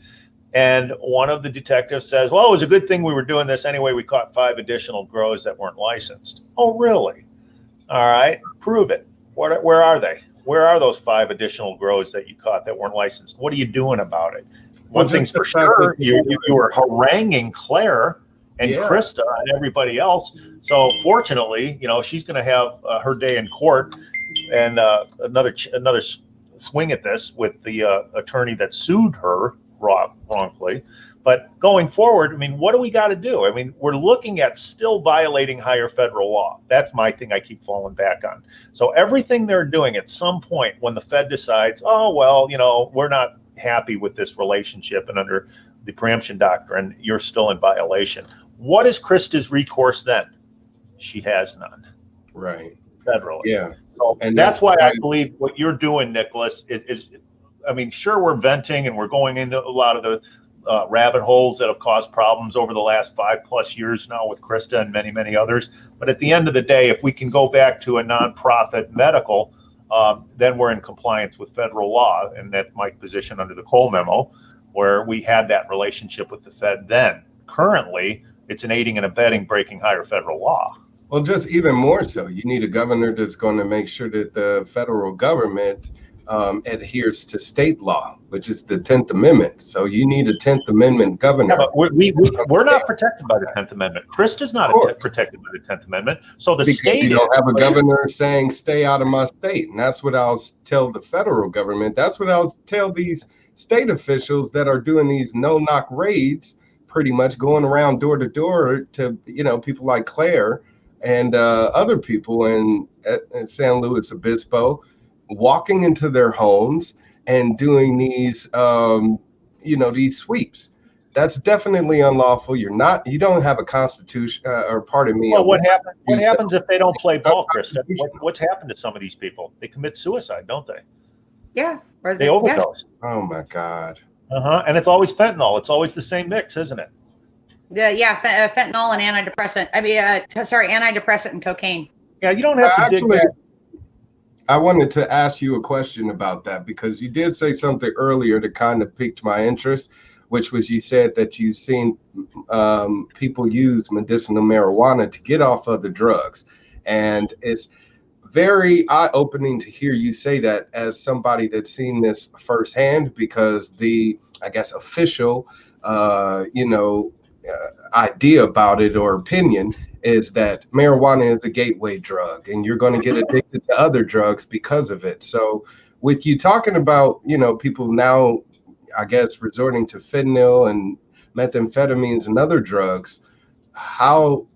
Speaker 2: And one of the detectives says, well, it was a good thing we were doing this anyway. We caught 5 additional grows that weren't licensed. Oh, really? All right, prove it. Where are they? Where are those 5 additional grows that you caught that weren't licensed? What are you doing about it? One thing's for sure, you were haranguing Claire and Krista and everybody else. So fortunately, she's going to have her day in court and another swing at this with the attorney that sued her wrongfully. But going forward, I mean, what do we got to do? I mean, we're looking at still violating higher federal law. That's my thing I keep falling back on. So everything they're doing at some point when the Fed decides, oh, well, we're not happy with this relationship and under the preemption doctrine, you're still in violation. What is Krista's recourse then? She has none.
Speaker 1: Right.
Speaker 2: Federally.
Speaker 1: Yeah.
Speaker 2: So and that's why I believe what you're doing, Nickolas, is I mean, sure, we're venting and we're going into a lot of the rabbit holes that have caused problems over the last 5+ years now with Krista and many, many others. But at the end of the day, if we can go back to a nonprofit medical, then we're in compliance with federal law. And that's my position under the Cole memo, where we had that relationship with the Fed then. Currently, it's an aiding and abetting breaking higher federal law.
Speaker 1: Well, just even more so, you need a governor that's going to make sure that the federal government adheres to state law, which is the 10th Amendment. So you need a 10th Amendment governor.
Speaker 2: Yeah, but we're not protected by the 10th Amendment. Krista's not protected by the 10th Amendment. So the state,
Speaker 1: you don't have a governor saying, stay out of my state. And that's what I'll tell the federal government. That's what I'll tell these state officials that are doing these no-knock raids, pretty much going around door to door to, people like Claire and other people in San Luis Obispo, walking into their homes and doing these, these sweeps. that's definitely unlawful. You don't have a constitution, or pardon me.
Speaker 2: Well, what happens if they don't play ball, Krista? What's happened to some of these people? They commit suicide, don't they?
Speaker 3: Yeah. Or
Speaker 2: They overdose.
Speaker 1: Oh my God.
Speaker 2: And it's always fentanyl. It's always the same mix, isn't it?
Speaker 3: Fentanyl and antidepressant. Antidepressant and cocaine.
Speaker 2: Yeah, you don't have to dig that.
Speaker 1: I wanted to ask you a question about that, because you did say something earlier that kind of piqued my interest, which was, you said that you've seen people use medicinal marijuana to get off other drugs. And it's very eye-opening to hear you say that as somebody that's seen this firsthand, because the, I guess, official, idea about it or opinion is that marijuana is a gateway drug and you're going to get addicted to other drugs because of it. So with you talking about, people now, I guess, resorting to fentanyl and methamphetamines and other drugs, how,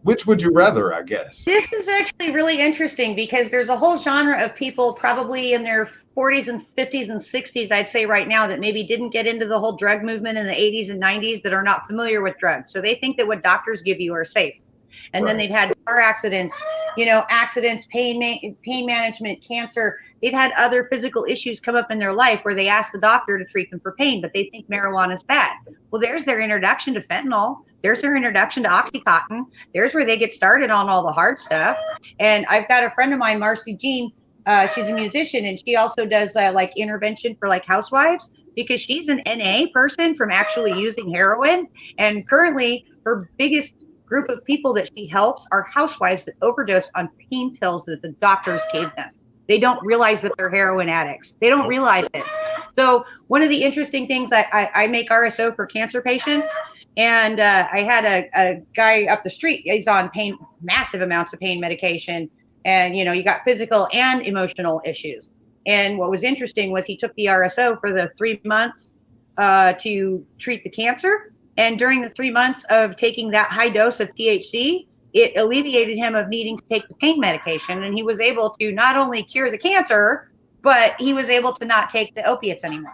Speaker 1: which would you rather, I guess?
Speaker 3: This is actually really interesting because there's a whole genre of people probably in their 40s and 50s and 60s, I'd say right now, that maybe didn't get into the whole drug movement in the 80s and 90s that are not familiar with drugs. So they think that what doctors give you are safe. And then they've had car accidents, pain management, cancer. They've had other physical issues come up in their life where they ask the doctor to treat them for pain, but they think marijuana is bad. Well, there's their introduction to fentanyl. There's their introduction to Oxycontin. There's where they get started on all the hard stuff. And I've got a friend of mine, Marcy Jean. She's a musician, and she also does intervention for housewives, because she's an NA person from actually using heroin. And currently her biggest group of people that she helps are housewives that overdose on pain pills that the doctors gave them. They don't realize that they're heroin addicts. They don't realize it. So one of the interesting things, I make RSO for cancer patients, and I had a guy up the street. He's on massive amounts of pain medication, and you got physical and emotional issues. And what was interesting was he took the RSO for the 3 months to treat the cancer. And during the 3 months of taking that high dose of THC, it alleviated him of needing to take the pain medication. And he was able to not only cure the cancer, but he was able to not take the opiates anymore.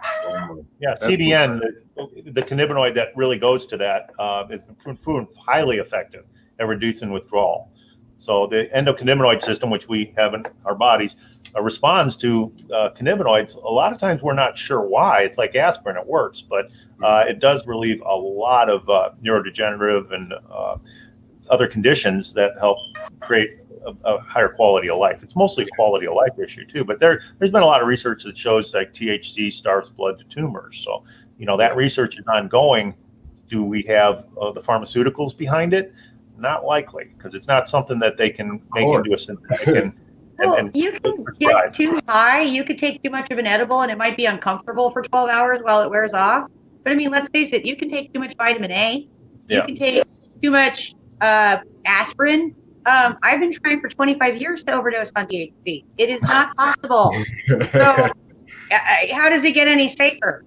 Speaker 2: Yeah, CBN, the cannabinoid that really goes to that, has been proven highly effective at reducing withdrawal. So the endocannabinoid system, which we have in our bodies, responds to cannabinoids. A lot of times we're not sure why. It's like aspirin, it works, but it does relieve a lot of neurodegenerative and other conditions that help create a higher quality of life. It's mostly a quality of life issue too, but there's been a lot of research that shows like THC starves blood to tumors. So, that research is ongoing. Do we have the pharmaceuticals behind it? Not likely, because it's not something that they can make into a synthetic.
Speaker 3: You can get too high. You could take too much of an edible and it might be uncomfortable for 12 hours while it wears off. But I mean, let's face it, you can take too much vitamin A. You can take too much aspirin. I've been trying for 25 years to overdose on THC. It is not possible. So how does it get any safer?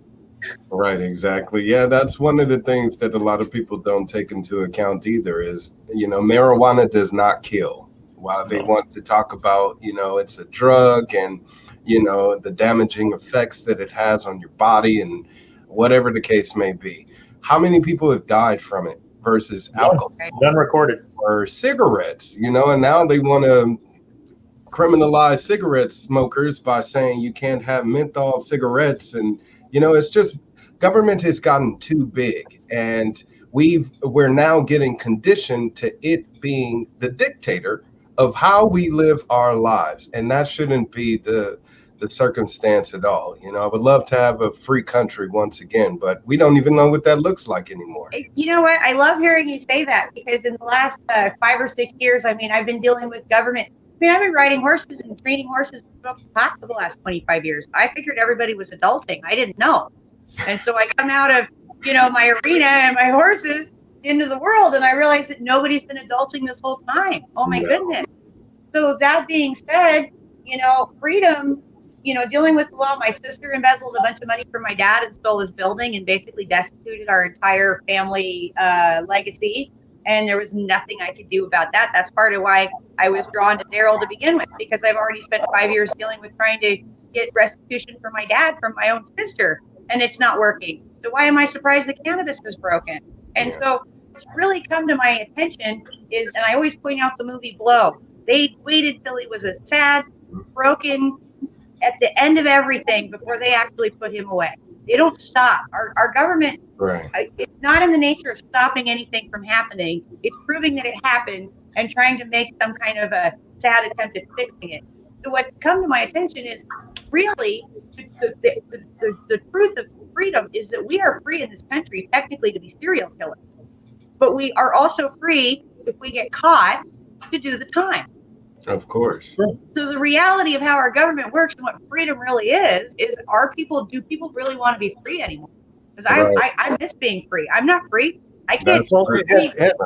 Speaker 1: Right, exactly. Yeah, that's one of the things that a lot of people don't take into account either is, marijuana does not kill. While they want to talk about, it's a drug and, the damaging effects that it has on your body and whatever the case may be. How many people have died from it versus alcohol?
Speaker 2: None recorded.
Speaker 1: Or cigarettes, and now they want to criminalize cigarette smokers by saying you can't have menthol cigarettes. And, it's just government has gotten too big, and we're now getting conditioned to it being the dictator of how we live our lives. And that shouldn't be the circumstance at all. I would love to have a free country once again, but we don't even know what that looks like anymore.
Speaker 3: You know what? I love hearing you say that, because in the last 5 or 6 years, I've been dealing with government. I've been riding horses and training horses for the last 25 years. I figured everybody was adulting. I didn't know. And so I come out of, my arena and my horses into the world, and I realized that nobody's been adulting this whole time. Oh my goodness. So that being said, freedom, dealing with the law. My sister embezzled a bunch of money from my dad and stole his building and basically destituted our entire family legacy. And there was nothing I could do about that. That's part of why I was drawn to Darryl to begin with, because I've already spent 5 years dealing with trying to get restitution for my dad from my own sister. and it's not working. So why am I surprised the cannabis is broken? And so what's really come to my attention is, and I always point out the movie Blow. They waited till he was a sad, broken, at the end of everything before they actually put him away. They don't stop. Our government, it's not in the nature of stopping anything from happening. It's proving that it happened and trying to make some kind of a sad attempt at fixing it. So what's come to my attention is really the truth of freedom is that we are free in this country technically to be serial killers, but we are also free if we get caught to do the time.
Speaker 1: Of course.
Speaker 3: So the reality of how our government works and what freedom really is do people really want to be free anymore? Because I miss being free. I'm not free. I can't.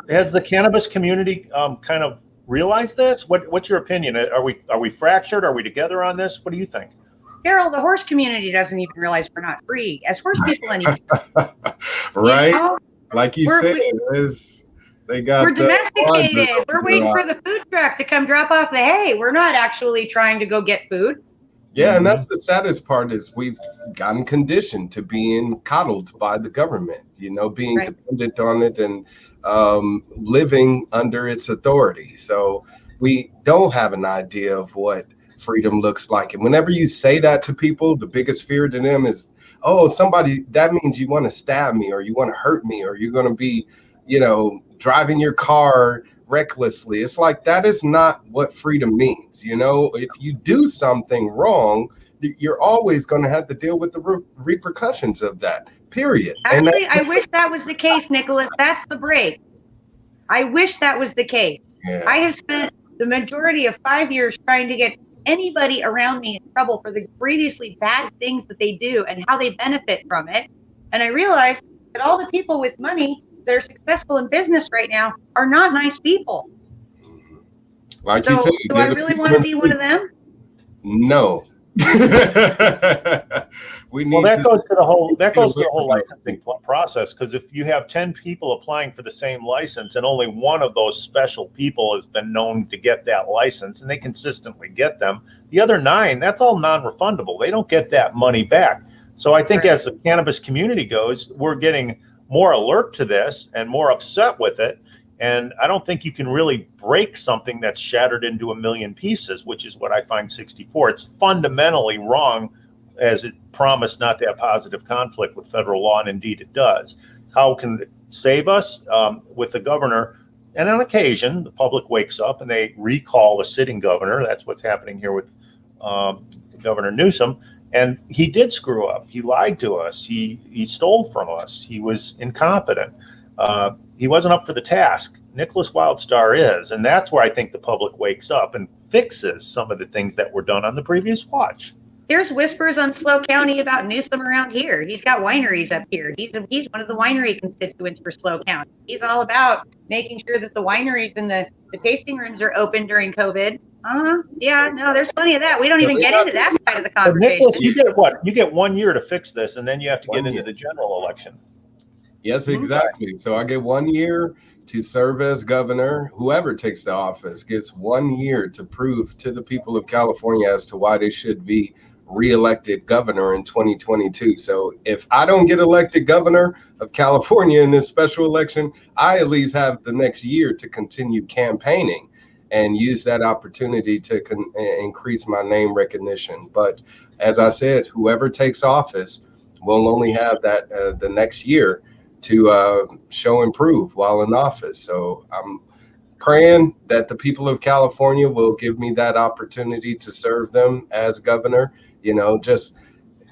Speaker 2: Has the cannabis community kind of realized this? What's your opinion? Are we fractured? Are we together on this? What do you think?
Speaker 3: Darryl, the horse community doesn't even realize we're not free as horse people anymore.
Speaker 1: Right?
Speaker 3: You know?
Speaker 1: Like you said, we're
Speaker 3: domesticated. We're waiting for the food truck to come drop off the hay. We're not actually trying to go get food.
Speaker 1: Yeah, and that's the saddest part is we've gotten conditioned to being coddled by the government, being dependent on it and living under its authority. So we don't have an idea of what freedom looks like. And whenever you say that to people, the biggest fear to them is, that means you want to stab me or you want to hurt me or you're going to be, driving your car recklessly. It's like, that is not what freedom means. If you do something wrong, you're always going to have to deal with the repercussions of that, period.
Speaker 3: Actually, I wish that was the case, Nickolas. That's the break. I wish that was the case.
Speaker 1: Yeah.
Speaker 3: I have spent the majority of 5 years trying to get anybody around me in trouble for the grievously bad things that they do and how they benefit from it. And I realized that all the people with money that are successful in business right now are not nice people.
Speaker 1: Like you said,
Speaker 3: do I really want to be one of them?
Speaker 1: No.
Speaker 2: That goes to the whole licensing process, because if you have 10 people applying for the same license and only one of those special people has been known to get that license and they consistently get them, the other 9, that's all non-refundable. They don't get that money back. So I think as the cannabis community goes, we're getting more alert to this and more upset with it. And I don't think you can really break something that's shattered into a million pieces, which is what I find 64. It's fundamentally wrong, as it promised not to have positive conflict with federal law, and indeed it does. How can it save us? With the governor, and on occasion, the public wakes up and they recall the sitting governor. That's what's happening here with Governor Newsom. And he did screw up. He lied to us. He stole from us. He was incompetent. He wasn't up for the task. Nickolas Wildstar is. And that's where I think the public wakes up and fixes some of the things that were done on the previous watch.
Speaker 3: There's whispers on SLO County about Newsom around here. He's got wineries up here. He's one of the winery constituents for SLO County. He's all about making sure that the wineries and the tasting rooms are open during COVID. Yeah, no, there's plenty of that. We don't even get into that side of the conversation.
Speaker 2: Nickolas, you get what? You get 1 year to fix this, and then you have to get into the general election.
Speaker 1: Yes, exactly. So I get 1 year to serve as governor. Whoever takes the office gets 1 year to prove to the people of California as to why they should be reelected governor in 2022. So if I don't get elected governor of California in this special election, I at least have the next year to continue campaigning and use that opportunity to increase my name recognition. But as I said, whoever takes office will only have that the next year to show and prove while in office. So I'm praying that the people of California will give me that opportunity to serve them as governor. Just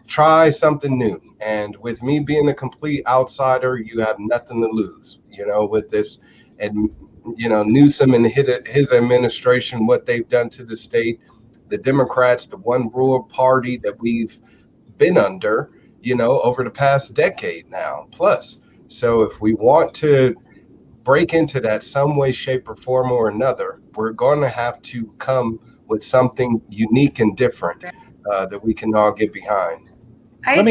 Speaker 1: try something new. And with me being a complete outsider, you have nothing to lose, with this. And Newsom and his administration, what they've done to the state, the Democrats, the one rural party that we've been under, over the past decade now plus. So if we want to break into that some way, shape, or form or another, we're going to have to come with something unique and different that we can all get behind.
Speaker 3: I've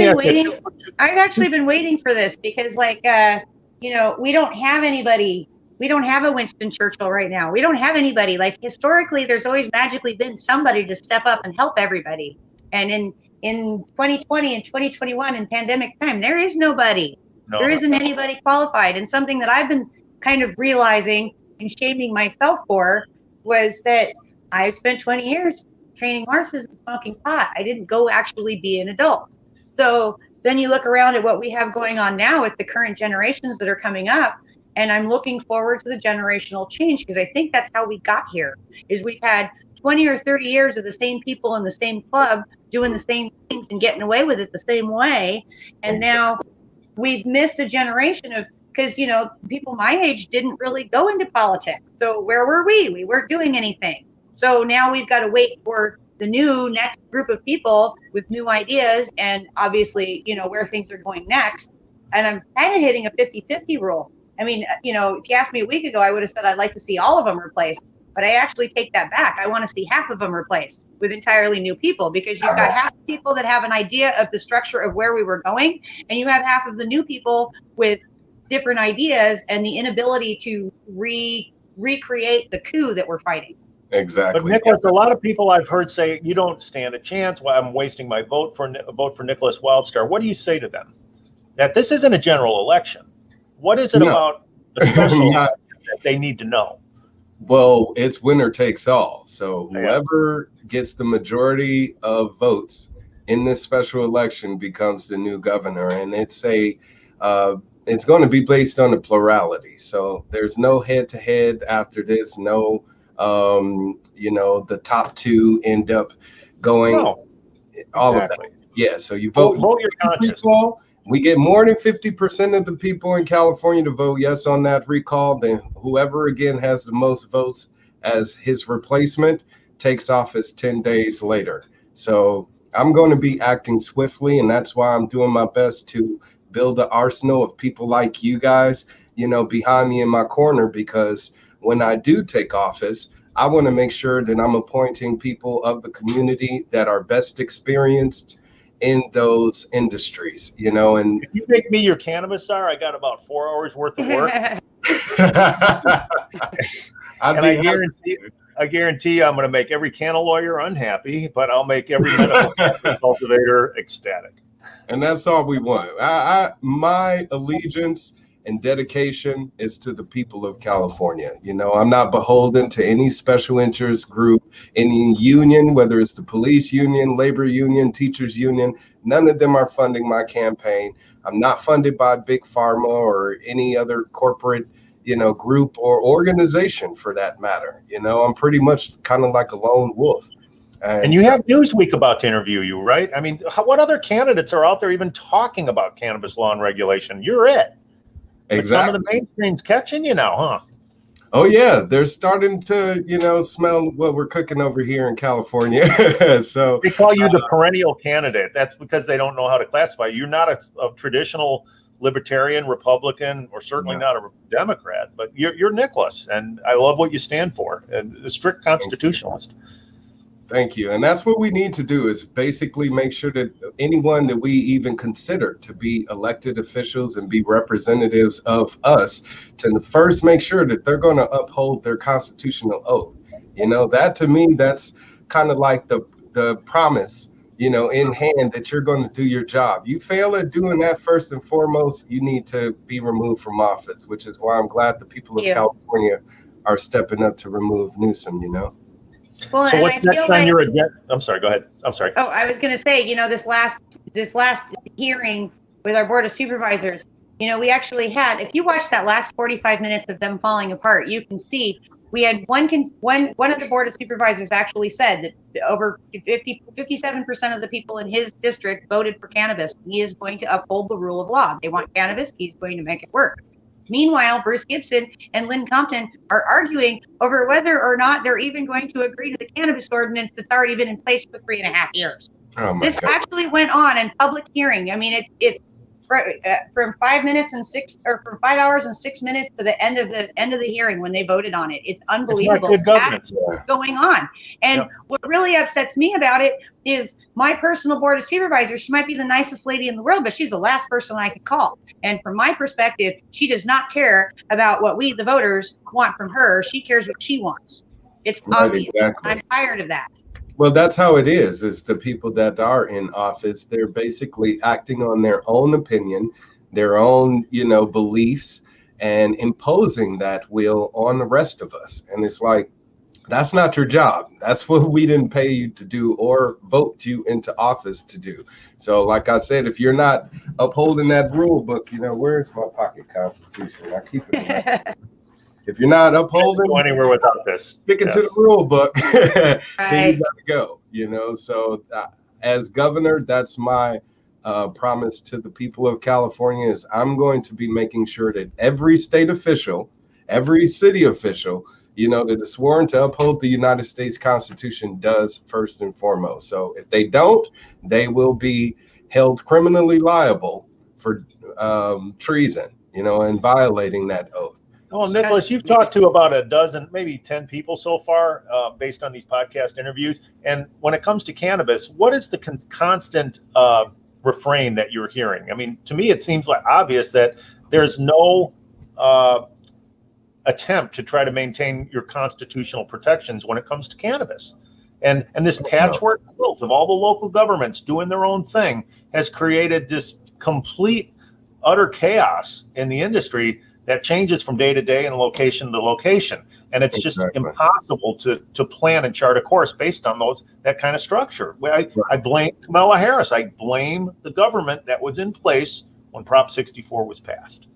Speaker 3: actually been waiting for this because, we don't have anybody. We don't have a Winston Churchill right now. We don't have anybody. Historically, there's always magically been somebody to step up and help everybody. And in in 2020 and 2021 in pandemic time, there is nobody.
Speaker 2: No.
Speaker 3: There isn't anybody qualified. And something that I've been kind of realizing and shaming myself for was that I spent 20 years training horses and smoking pot. I didn't go actually be an adult. So then you look around at what we have going on now with the current generations that are coming up, and I'm looking forward to the generational change, because I think that's how we got here, is we've had 20 or 30 years of the same people in the same club doing the same things and getting away with it the same way. And now we've missed a generation of, because, you know, people my age didn't really go into politics. So where were we? We weren't doing anything. So now we've got to wait for the new next group of people with new ideas and obviously, you know, where things are going next. And I'm kind of hitting a 50-50 rule. I mean, you know, if you asked me a week ago, I would have said I'd like to see all of them replaced. But I actually take that back. I want to see half of them replaced with entirely new people, because you've got half the people that have an idea of the structure of where we were going, and you have half of the new people with different ideas and the inability to recreate the coup that we're fighting.
Speaker 1: Exactly.
Speaker 2: But Nickolas, a lot of people I've heard say, you don't stand a chance. Why I'm wasting my vote for Nickolas Wildstar. What do you say to them? That this isn't a general election. What is it about the special that they need to know?
Speaker 1: Well, it's winner takes all. So whoever gets the majority of votes in this special election becomes the new governor, and it's going to be based on a plurality. So there's no head-to-head after this. No, you know, the top two end up going.
Speaker 2: No,
Speaker 1: all of that. Yeah. So you vote
Speaker 2: your conscience.
Speaker 1: We get more than 50% of the people in California to vote yes on that recall. Then whoever again has the most votes as his replacement takes office 10 days later. So I'm going to be acting swiftly, and that's why I'm doing my best to build an arsenal of people like you guys, you know, behind me in my corner, because when I do take office, I want to make sure that I'm appointing people of the community that are best experienced in those industries, you know. And
Speaker 2: if you make me your cannabis czar, I got about 4 hours worth of work. I guarantee I'm going to make every canna lawyer unhappy, but I'll make every medical cultivator ecstatic.
Speaker 1: And that's all we want. My allegiance and dedication is to the people of California. You know, I'm not beholden to any special interest group, any union, whether it's the police union, labor union, teachers union. None of them are funding my campaign. I'm not funded by Big Pharma or any other corporate, you know, group or organization for that matter. You know, I'm pretty much kind of like a lone wolf.
Speaker 2: And you have Newsweek about to interview you, right? I mean, what other candidates are out there even talking about cannabis law and regulation? You're it. Exactly. But some of the mainstream's catching you now, huh?
Speaker 1: Oh, yeah. They're starting to, you know, smell what we're cooking over here in California. So
Speaker 2: they call you the perennial candidate. That's because they don't know how to classify you. You're not a traditional libertarian, Republican, or certainly not a Democrat, but you're Nickolas, and I love what you stand for, and a strict constitutionalist.
Speaker 1: Thank you. And that's what we need to do, is basically make sure that anyone that we even consider to be elected officials and be representatives of us, to first make sure that they're going to uphold their constitutional oath. You know, that to me, that's kind of like the promise, you know, in hand that you're going to do your job. You fail at doing that, first and foremost, you need to be removed from office, which is why I'm glad the people of California are stepping up to remove Newsom, you know.
Speaker 3: Well,
Speaker 2: so what's next on your agenda? I'm sorry, go ahead. I'm sorry.
Speaker 3: Oh, I was going to say, you know, this last hearing with our Board of Supervisors, you know, we actually had, if you watch that last 45 minutes of them falling apart, you can see we had one of the Board of Supervisors actually said that over 57% of the people in his district voted for cannabis. He is going to uphold the rule of law. They want cannabis. He's going to make it work. Meanwhile, Bruce Gibson and Lynn Compton are arguing over whether or not they're even going to agree to the cannabis ordinance that's already been in place for 3.5 years. This actually went on in public hearing. I mean, it's from 5 hours and 6 minutes to the end of the hearing when they voted on it. It's unbelievable.
Speaker 2: It's not good
Speaker 3: That's going on. And what really upsets me about it is my personal Board of Supervisors. She might be the nicest lady in the world, but she's the last person I could call. And from my perspective, she does not care about what we, the voters, want from her. She cares what she wants. It's obvious. Exactly. I'm tired of that.
Speaker 1: Well, that's how it is the people that are in office, they're basically acting on their own opinion, their own, beliefs, and imposing that will on the rest of us. And it's like, that's not your job. That's what we didn't pay you to do or vote you into office to do. So, like I said, if you're not upholding that rule book, where's my pocket constitution? I keep it around. If you're not upholding,
Speaker 2: go anywhere without this.
Speaker 1: sticking to the rule book, then
Speaker 3: Right.
Speaker 1: you gotta go. So as governor, that's my promise to the people of California is I'm going to be making sure that every state official, every city official, that is sworn to uphold the United States Constitution does first and foremost. So if they don't, they will be held criminally liable for treason, and violating that oath.
Speaker 2: Well, Nickolas, you've talked to about a dozen, maybe 10 people so far, based on these podcast interviews. And when it comes to cannabis, what is the constant refrain that you're hearing? I mean, to me, it seems like obvious that there's no attempt to try to maintain your constitutional protections when it comes to cannabis. And this patchwork quilt of all the local governments doing their own thing has created this complete, utter chaos in the industry that changes from day to day and location to location. And it's just impossible to plan and chart a course based on that kind of structure. I blame Kamala Harris. I blame the government that was in place when Prop 64 was passed.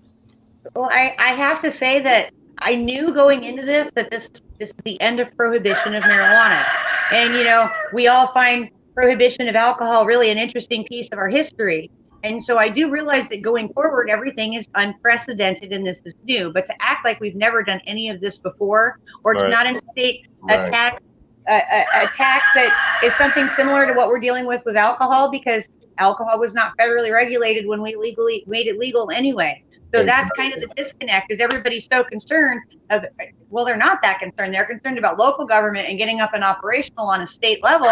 Speaker 3: Well, I have to say that I knew going into this that this is the end of prohibition of marijuana. And, we all find prohibition of alcohol really an interesting piece of our history. And so I do realize that going forward, everything is unprecedented and this is new. But to act like we've never done any of this before, or to not instate a tax that is something similar to what we're dealing with alcohol, because alcohol was not federally regulated when we legally made it legal anyway. So that's kind of the disconnect, is everybody's so concerned of, well, they're not that concerned. They're concerned about local government and getting up and operational on a state level.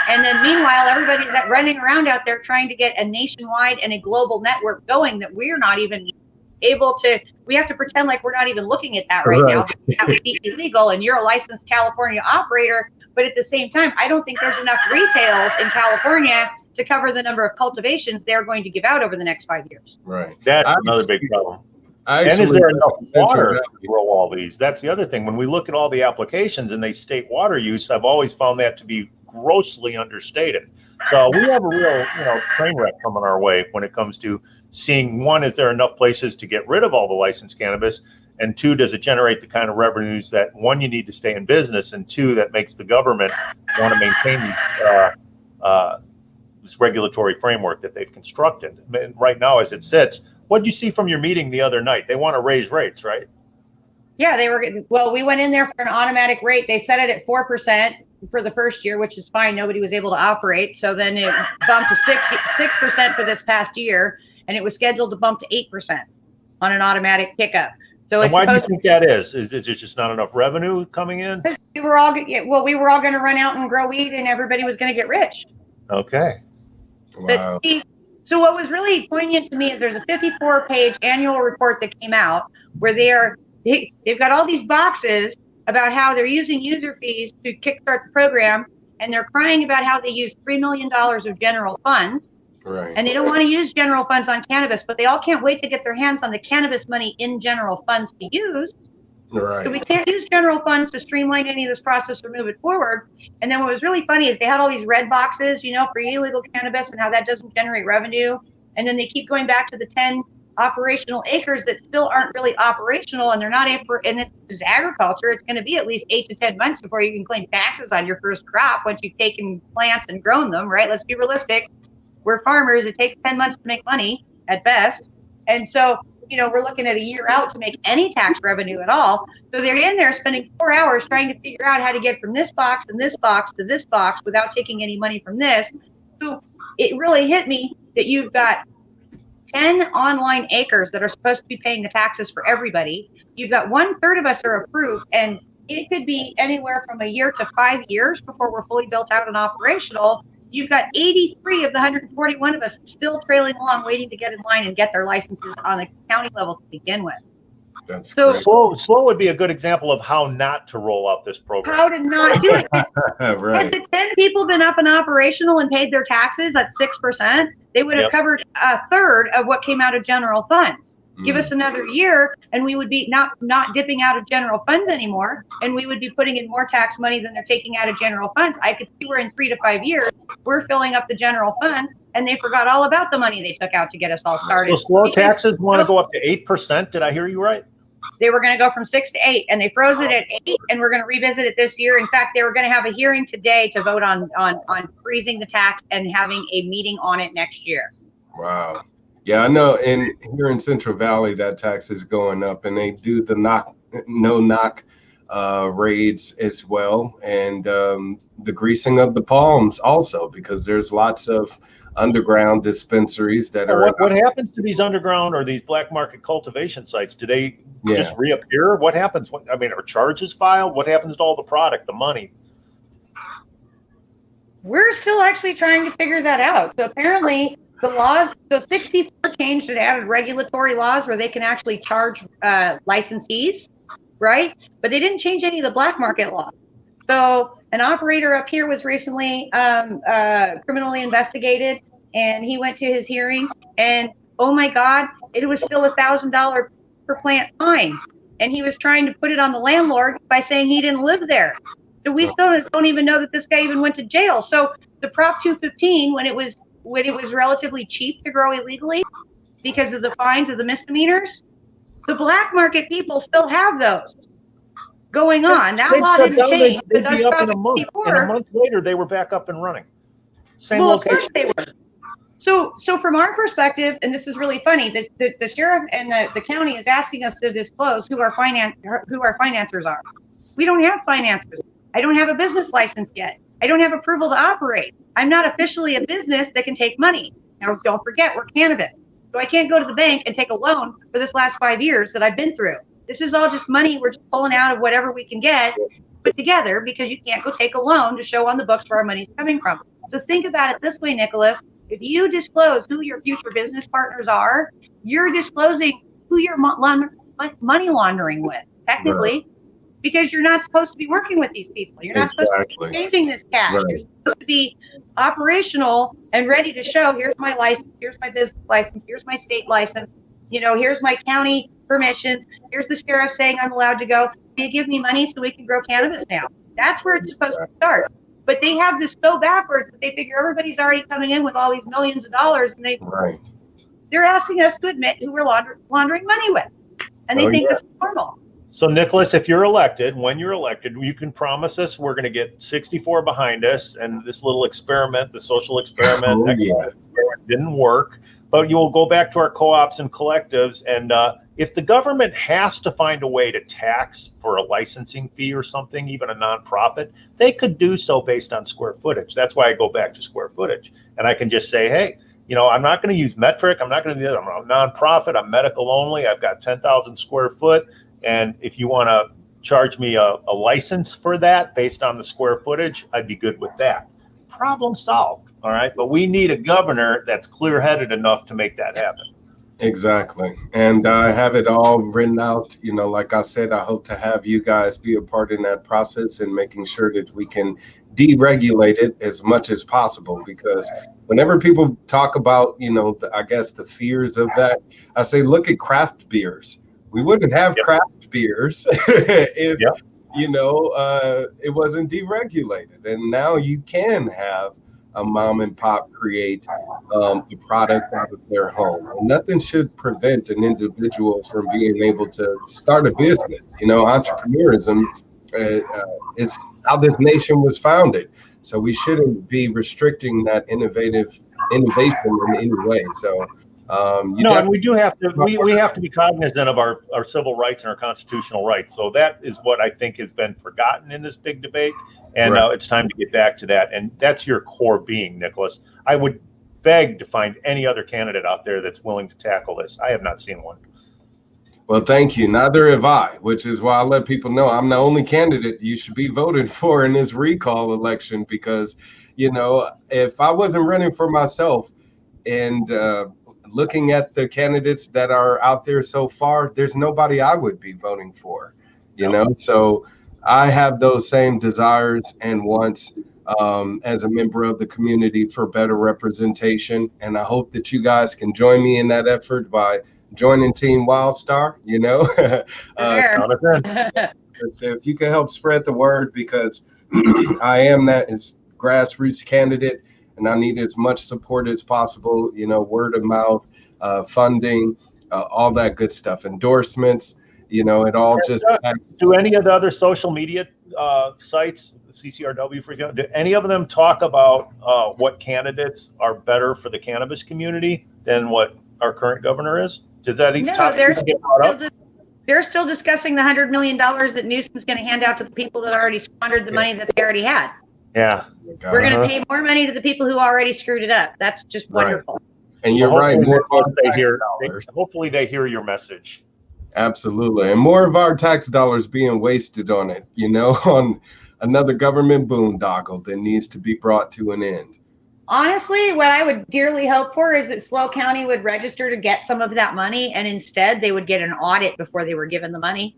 Speaker 3: And then meanwhile, everybody's running around out there trying to get a nationwide and a global network going that we're not even able to, we have to pretend like we're not even looking at that right now. That would be illegal and you're a licensed California operator. But at the same time, I don't think there's enough retails in California to cover the number of cultivations they're going to give out over the next 5 years.
Speaker 1: Right.
Speaker 2: That's another big problem. And is there enough water to grow all these? That's the other thing. When we look at all the applications and they state water use, I've always found that to be grossly understated. So we have a real, train wreck coming our way when it comes to seeing, one, is there enough places to get rid of all the licensed cannabis? And two, does it generate the kind of revenues that, one, you need to stay in business, and two, that makes the government want to maintain this regulatory framework that they've constructed. And right now, as it sits, what did you see from your meeting the other night? They want to raise rates, right?
Speaker 3: Yeah, we went in there for an automatic rate. They set it at 4% for the first year, which is fine. Nobody was able to operate. So then it bumped to 6% for this past year, and it was scheduled to bump to 8% on an automatic pickup. So
Speaker 2: and why do you think that is? Is it just not enough revenue coming in?
Speaker 3: We were all going to run out and grow weed, and everybody was going to get rich.
Speaker 2: Okay.
Speaker 1: Wow.
Speaker 3: But so what was really poignant to me is there's a 54-page annual report that came out where they've got all these boxes about how they're using user fees to kickstart the program, and they're crying about how they use $3 million of general funds.
Speaker 1: Right.
Speaker 3: And they don't want to use general funds on cannabis, but they all can't wait to get their hands on the cannabis money in general funds to use.
Speaker 1: Right.
Speaker 3: So we can't use general funds to streamline any of this process or move it forward. And then what was really funny is they had all these red boxes, for illegal cannabis and how that doesn't generate revenue. And then they keep going back to the 10 operational acres that still aren't really operational, and they're not, and this is agriculture. It's going to be at least 8 to 10 months before you can claim taxes on your first crop once you've taken plants and grown them, right? Let's be realistic. We're farmers. It takes 10 months to make money at best. And so, we're looking at a year out to make any tax revenue at all. So they're in there spending 4 hours trying to figure out how to get from this box and this box to this box without taking any money from this. So it really hit me that you've got 10 online acres that are supposed to be paying the taxes for everybody. You've got 1/3 of us are approved, and it could be anywhere from a year to 5 years before we're fully built out and operational. You've got 83 of the 141 of us still trailing along, waiting to get in line and get their licenses on a county level to begin with.
Speaker 1: That's
Speaker 3: So
Speaker 1: great.
Speaker 2: Slow would be a good example of how not to roll out this program.
Speaker 3: how to not do it. Had
Speaker 1: Right.
Speaker 3: the 10 people been up and operational and paid their taxes at 6%, they would have
Speaker 2: Yep.
Speaker 3: covered a third of what came out of general funds. Give us another year and we would be not dipping out of general funds anymore, and we would be putting in more tax money than they're taking out of general funds. I could see where in 3 to 5 years we're filling up the general funds and they forgot all about the money they took out to get us all started.
Speaker 2: So slow taxes want to go up to 8%. Did I hear you right?
Speaker 3: They were going to go from 6 to 8, and they froze it at 8, and we're going to revisit it this year. In fact, they were going to have a hearing today to vote on freezing the tax and having a meeting on it next year.
Speaker 1: Wow. Yeah, I know. And here in Central Valley, that tax is going up, and they do the no-knock raids as well, and the greasing of the palms also, because there's lots of underground dispensaries that are.
Speaker 2: What happens to these underground or these black market cultivation sites? Do they just reappear? What happens? I mean, are charges filed? What happens to all the product, the money?
Speaker 3: We're still actually trying to figure that out. So apparently the laws, so 64 changed and added regulatory laws where they can actually charge licensees, right? But they didn't change any of the black market laws. So an operator up here was recently criminally investigated, and he went to his hearing, and oh my God, it was still $1,000 per plant fine. And he was trying to put it on the landlord by saying he didn't live there. So we still don't even know that this guy even went to jail. So the Prop 215, when it was relatively cheap to grow illegally because of the fines of the misdemeanors, the black market people still have those going on. That law didn't change.
Speaker 2: They'd be up in a month. And a month later, they were back up and running. Same location.
Speaker 3: Of course they were. So from our perspective, and this is really funny, the sheriff and the county is asking us to disclose who our financiers are. We don't have financiers. I don't have a business license yet. I don't have approval to operate. I'm not officially a business that can take money. Now, don't forget, we're cannabis. So I can't go to the bank and take a loan for this last 5 years that I've been through. This is all just money we're just pulling out of whatever we can get put together, because you can't go take a loan to show on the books where our money's coming from. So think about it this way, Nickolas. If you disclose who your future business partners are, you're disclosing who you're money laundering with, technically. Right. Because you're not supposed to be working with these people. You're not supposed to be changing this cash. Right. You're supposed to be operational and ready to show, here's my license, here's my business license, here's my state license, here's my county permissions, here's the sheriff saying I'm allowed to go. Can you give me money so we can grow cannabis now? That's where it's supposed to start. But they have this so backwards that they figure everybody's already coming in with all these millions of dollars, and they're asking us to admit who we're laundering money with. And they think this is normal.
Speaker 2: So, Nickolas, if you're elected, when you're elected, you can promise us we're going to get 64 behind us, and this little experiment, the social experiment, didn't work. But you will go back to our co-ops and collectives, and if the government has to find a way to tax for a licensing fee or something, even a nonprofit, they could do so based on square footage. That's why I go back to square footage, and I can just say, hey, I'm not going to use metric. I'm not going to do that. I'm a nonprofit. I'm medical only. I've got 10,000 square foot. And if you want to charge me a license for that based on the square footage, I'd be good with that. Problem solved. All right. But we need a governor that's clear-headed enough to make that happen.
Speaker 1: Exactly. And I have it all written out. Like I said, I hope to have you guys be a part in that process and making sure that we can deregulate it as much as possible. Because whenever people talk about, I guess the fears of that, I say, look at craft beers. We wouldn't have craft beers if, it wasn't deregulated. And now you can have a mom and pop create a product out of their home. And nothing should prevent an individual from being able to start a business. Entrepreneurism is how this nation was founded. So we shouldn't be restricting that innovation in any way. So
Speaker 2: and we do have to we have to be cognizant of our civil rights and our constitutional rights. So that is what I think has been forgotten in this big debate. And it's time to get back to that. And that's your core being, Nickolas. I would beg to find any other candidate out there that's willing to tackle this. I have not seen one.
Speaker 1: Well, thank you. Neither have I, which is why I let people know I'm the only candidate you should be voted for in this recall election. Because, if I wasn't running for myself and looking at the candidates that are out there so far, there's nobody I would be voting for, you know? So I have those same desires and wants as a member of the community for better representation. And I hope that you guys can join me in that effort by joining Team Wildstar, you know? If you can help spread the word, because I am that is grassroots candidate, and I need as much support as possible, you know, word of mouth, funding, all that good stuff, endorsements, you know, it all just.
Speaker 2: Do any of the other social media sites, CCRW, for example, do any of them talk about what candidates are better for the cannabis community than what our current governor is? Does that get brought up?
Speaker 3: They're still discussing the $100 million that Newsom's going to hand out to the people that already squandered the money that they already had.
Speaker 2: Yeah.
Speaker 3: We're going to pay more money to the people who already screwed it up. That's just wonderful.
Speaker 1: Right. And you're right.
Speaker 2: Hopefully they hear your message.
Speaker 1: Absolutely. And more of our tax dollars being wasted on it, you know, on another government boondoggle that needs to be brought to an end.
Speaker 3: Honestly, what I would dearly hope for is that SLO County would register to get some of that money, and instead they would get an audit before they were given the money.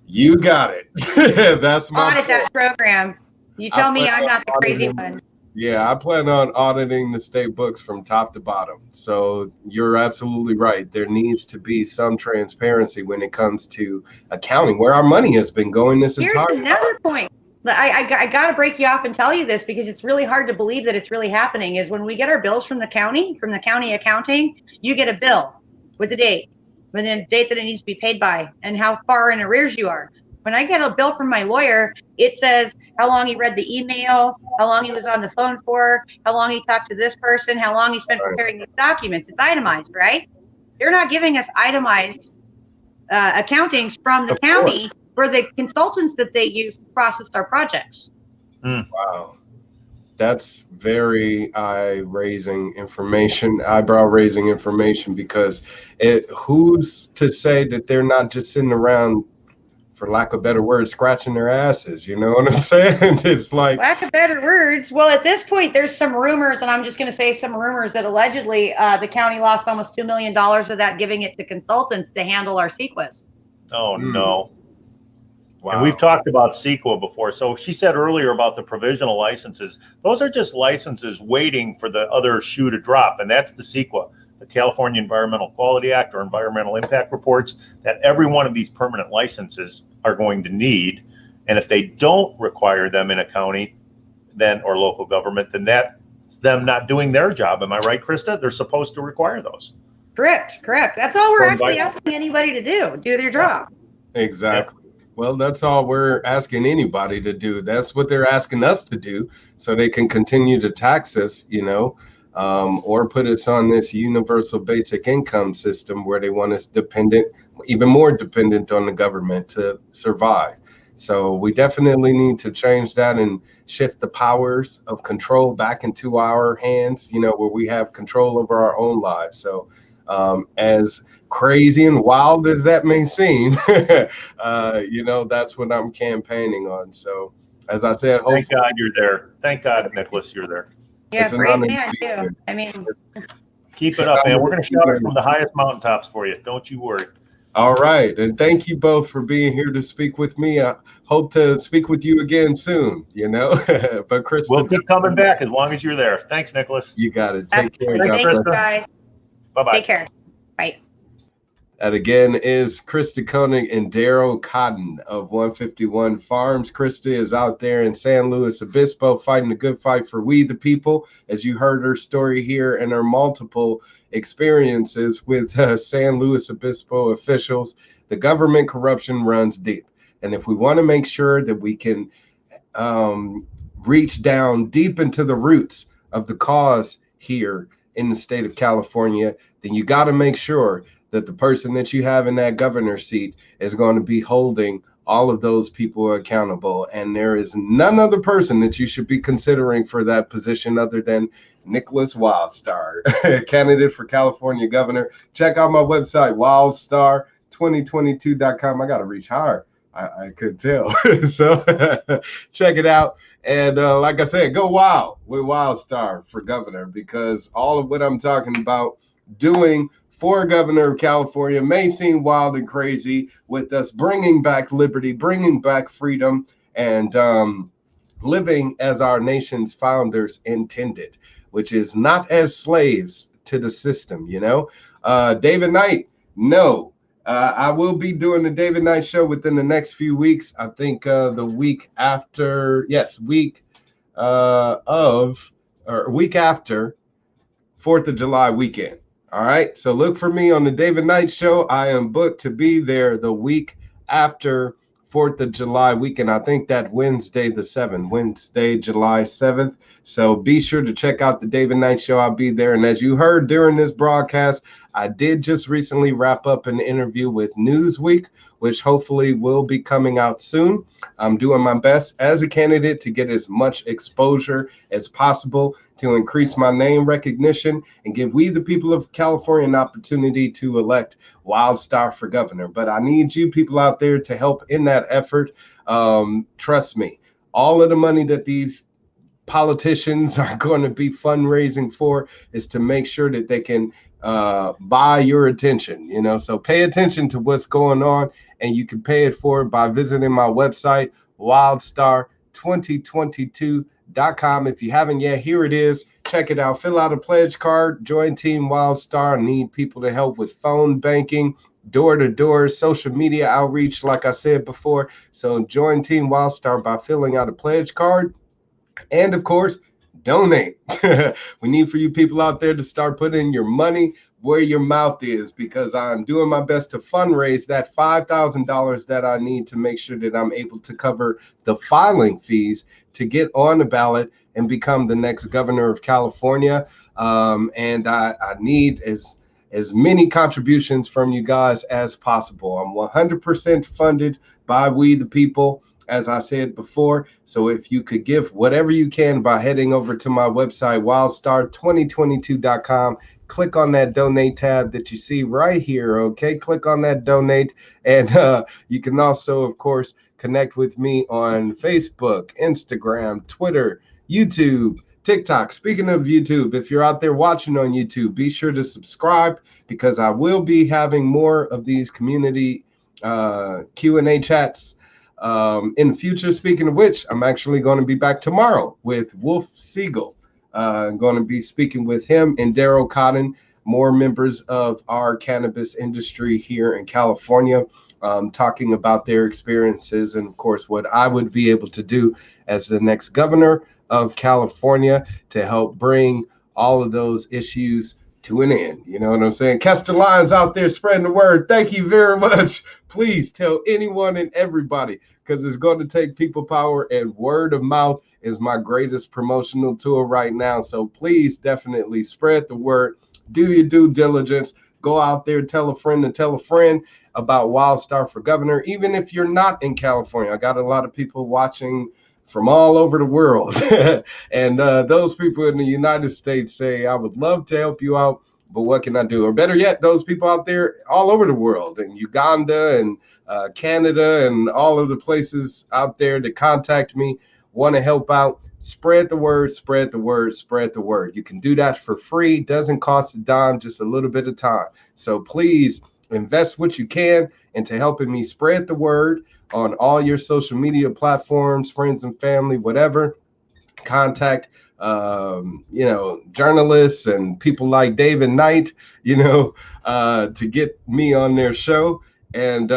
Speaker 1: You got it. That's my
Speaker 3: audit that program. You tell me I'm not the crazy one.
Speaker 1: Yeah, I plan on auditing the state books from top to bottom. So you're absolutely right. There needs to be some transparency when it comes to accounting, where our money has been going this entire time.
Speaker 3: Here's another point. I got to break you off and tell you this, because it's really hard to believe that it's really happening, is when we get our bills from the county accounting, you get a bill with the date, with the date that it needs to be paid by, and how far in arrears you are. When I get a bill from my lawyer, it says how long he read the email, how long he was on the phone for, how long he talked to this person, how long he spent preparing these documents. It's itemized, right? They're not giving us itemized accountings from the county for the consultants that they use to process our projects.
Speaker 1: Wow. That's very eyebrow-raising information, because who's to say that they're not just sitting around, for lack of better words, scratching their asses, you know what I'm saying? It's like,
Speaker 3: lack of better words. Well, at this point, there's some rumors, and I'm just going to say some rumors, that allegedly the county lost almost $2 million of that, giving it to consultants to handle our CEQAs.
Speaker 2: Oh, no.
Speaker 1: Wow.
Speaker 2: And we've talked about CEQA before. So she said earlier about the provisional licenses. Those are just licenses waiting for the other shoe to drop, and that's the CEQA, the California Environmental Quality Act, or environmental impact reports, that every one of these permanent licenses are going to need. And if they don't require them in a county then or local government, then that's them not doing their job. Am I right, Krista? They're supposed to require those.
Speaker 3: Correct. That's all we're actually asking anybody to do their job.
Speaker 1: Exactly. Yep. Well, that's all we're asking anybody to do. That's what they're asking us to do, so they can continue to tax us, you know, or put us on this universal basic income system where they want us dependent, even more dependent on the government to survive. So we definitely need to change that and shift the powers of control back into our hands, you know, where we have control over our own lives. So as crazy and wild as that may seem, you know, that's what I'm campaigning on. So as I said, hopefully.
Speaker 2: Thank God you're there. Thank God, Nickolas, you're there.
Speaker 3: Yeah, great man too. I mean,
Speaker 2: keep it up, man. We're going to shout it from the highest mountaintops for you. Don't you worry.
Speaker 1: All right. And thank you both for being here to speak with me. I hope to speak with you again soon, you know. But Krista,
Speaker 2: we'll keep coming back as long as you're there. Thanks, Nickolas.
Speaker 1: You got it. Take care.
Speaker 3: Thank you, guys.
Speaker 2: Bye-bye.
Speaker 3: Take care. Bye.
Speaker 1: That again is Krista Koenig and Darryl Cotton of 151 Farms. Krista is out there in San Luis Obispo fighting a good fight for we the people. As you heard her story here and her multiple experiences with San Luis Obispo officials, the government corruption runs deep. And if we want to make sure that we can reach down deep into the roots of the cause here in the state of California, then you got to make sure that the person that you have in that governor's seat is going to be holding all of those people accountable. And there is none other person that you should be considering for that position other than Nickolas Wildstar, candidate for California governor. Check out my website, wildstar2022.com. I got to reach higher. I could tell. So check it out. And like I said, go wild with Wildstar for governor, because all of what I'm talking about doing for governor of California may seem wild and crazy, with us bringing back liberty, bringing back freedom, and living as our nation's founders intended, which is not as slaves to the system, you know? David Knight, no. I will be doing the David Knight show within the next few weeks. I think the week after, week after 4th of July weekend. All right. So look for me on the David Knight show. I am booked to be there the week after 4th of July weekend. I think that Wednesday, July 7th. So be sure to check out the David Knight show. I'll be there. And as you heard during this broadcast, I did just recently wrap up an interview with Newsweek, which hopefully will be coming out soon. I'm doing my best as a candidate to get as much exposure as possible to increase my name recognition and give we the people of California an opportunity to elect Wildstar for governor. But I need you people out there to help in that effort. Trust me, all of the money that these politicians are going to be fundraising for is to make sure that they can buy your attention, you know. So pay attention to what's going on, and you can pay it forward by visiting my website, Wildstar2022.com. If you haven't yet, here it is. Check it out. Fill out a pledge card. Join Team Wildstar. I need people to help with phone banking, door-to-door, social media outreach, like I said before. So join Team Wildstar by filling out a pledge card. And of course, donate. We need for you people out there to start putting your money where your mouth is, because I'm doing my best to fundraise that $5,000 that I need to make sure that I'm able to cover the filing fees to get on the ballot and become the next governor of California. And I need as many contributions from you guys as possible. I'm 100% funded by we the people, as I said before. So if you could give whatever you can by heading over to my website, Wildstar2022.com, click on that donate tab that you see right here. Okay, click on that donate. And you can also, of course, connect with me on Facebook, Instagram, Twitter, YouTube, TikTok. Speaking of YouTube, if you're out there watching on YouTube, be sure to subscribe, because I will be having more of these community Q&A chats in the future. Speaking of which, I'm actually going to be back tomorrow with Wolf Siegel. I'm going to be speaking with him and Darryl Cotton, more members of our cannabis industry here in California, talking about their experiences and, of course, what I would be able to do as the next governor of California to help bring all of those issues to an end. You know what I'm saying? Catch the lines out there, spreading the word. Thank you very much. Please tell anyone and everybody, because it's going to take people power, and word of mouth is my greatest promotional tool right now. So please definitely spread the word. Do your due diligence. Go out there, tell a friend to tell a friend about Wildstar for governor, even if you're not in California. I got a lot of people watching from all over the world. And those people in the United States say, I would love to help you out, but what can I do? Or better yet, those people out there all over the world, in Uganda and Canada and all of the places out there to contact me, want to help out. Spread the word, spread the word, spread the word. You can do that for free. Doesn't cost a dime, just a little bit of time. So please invest what you can into helping me spread the word on all your social media platforms, friends and family, whatever. Contact journalists and people like David Knight, to get me on their show. And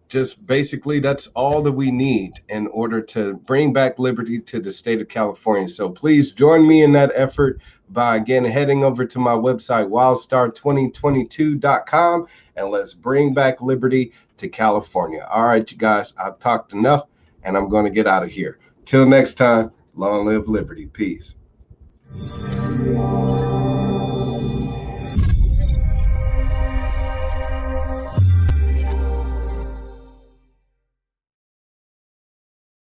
Speaker 1: just basically that's all that we need in order to bring back liberty to the state of California. So please join me in that effort by, again, heading over to my website, Wildstar2022.com, and let's bring back liberty to California. All right, you guys, I've talked enough, and I'm going to get out of here. Till next time, long live liberty. Peace.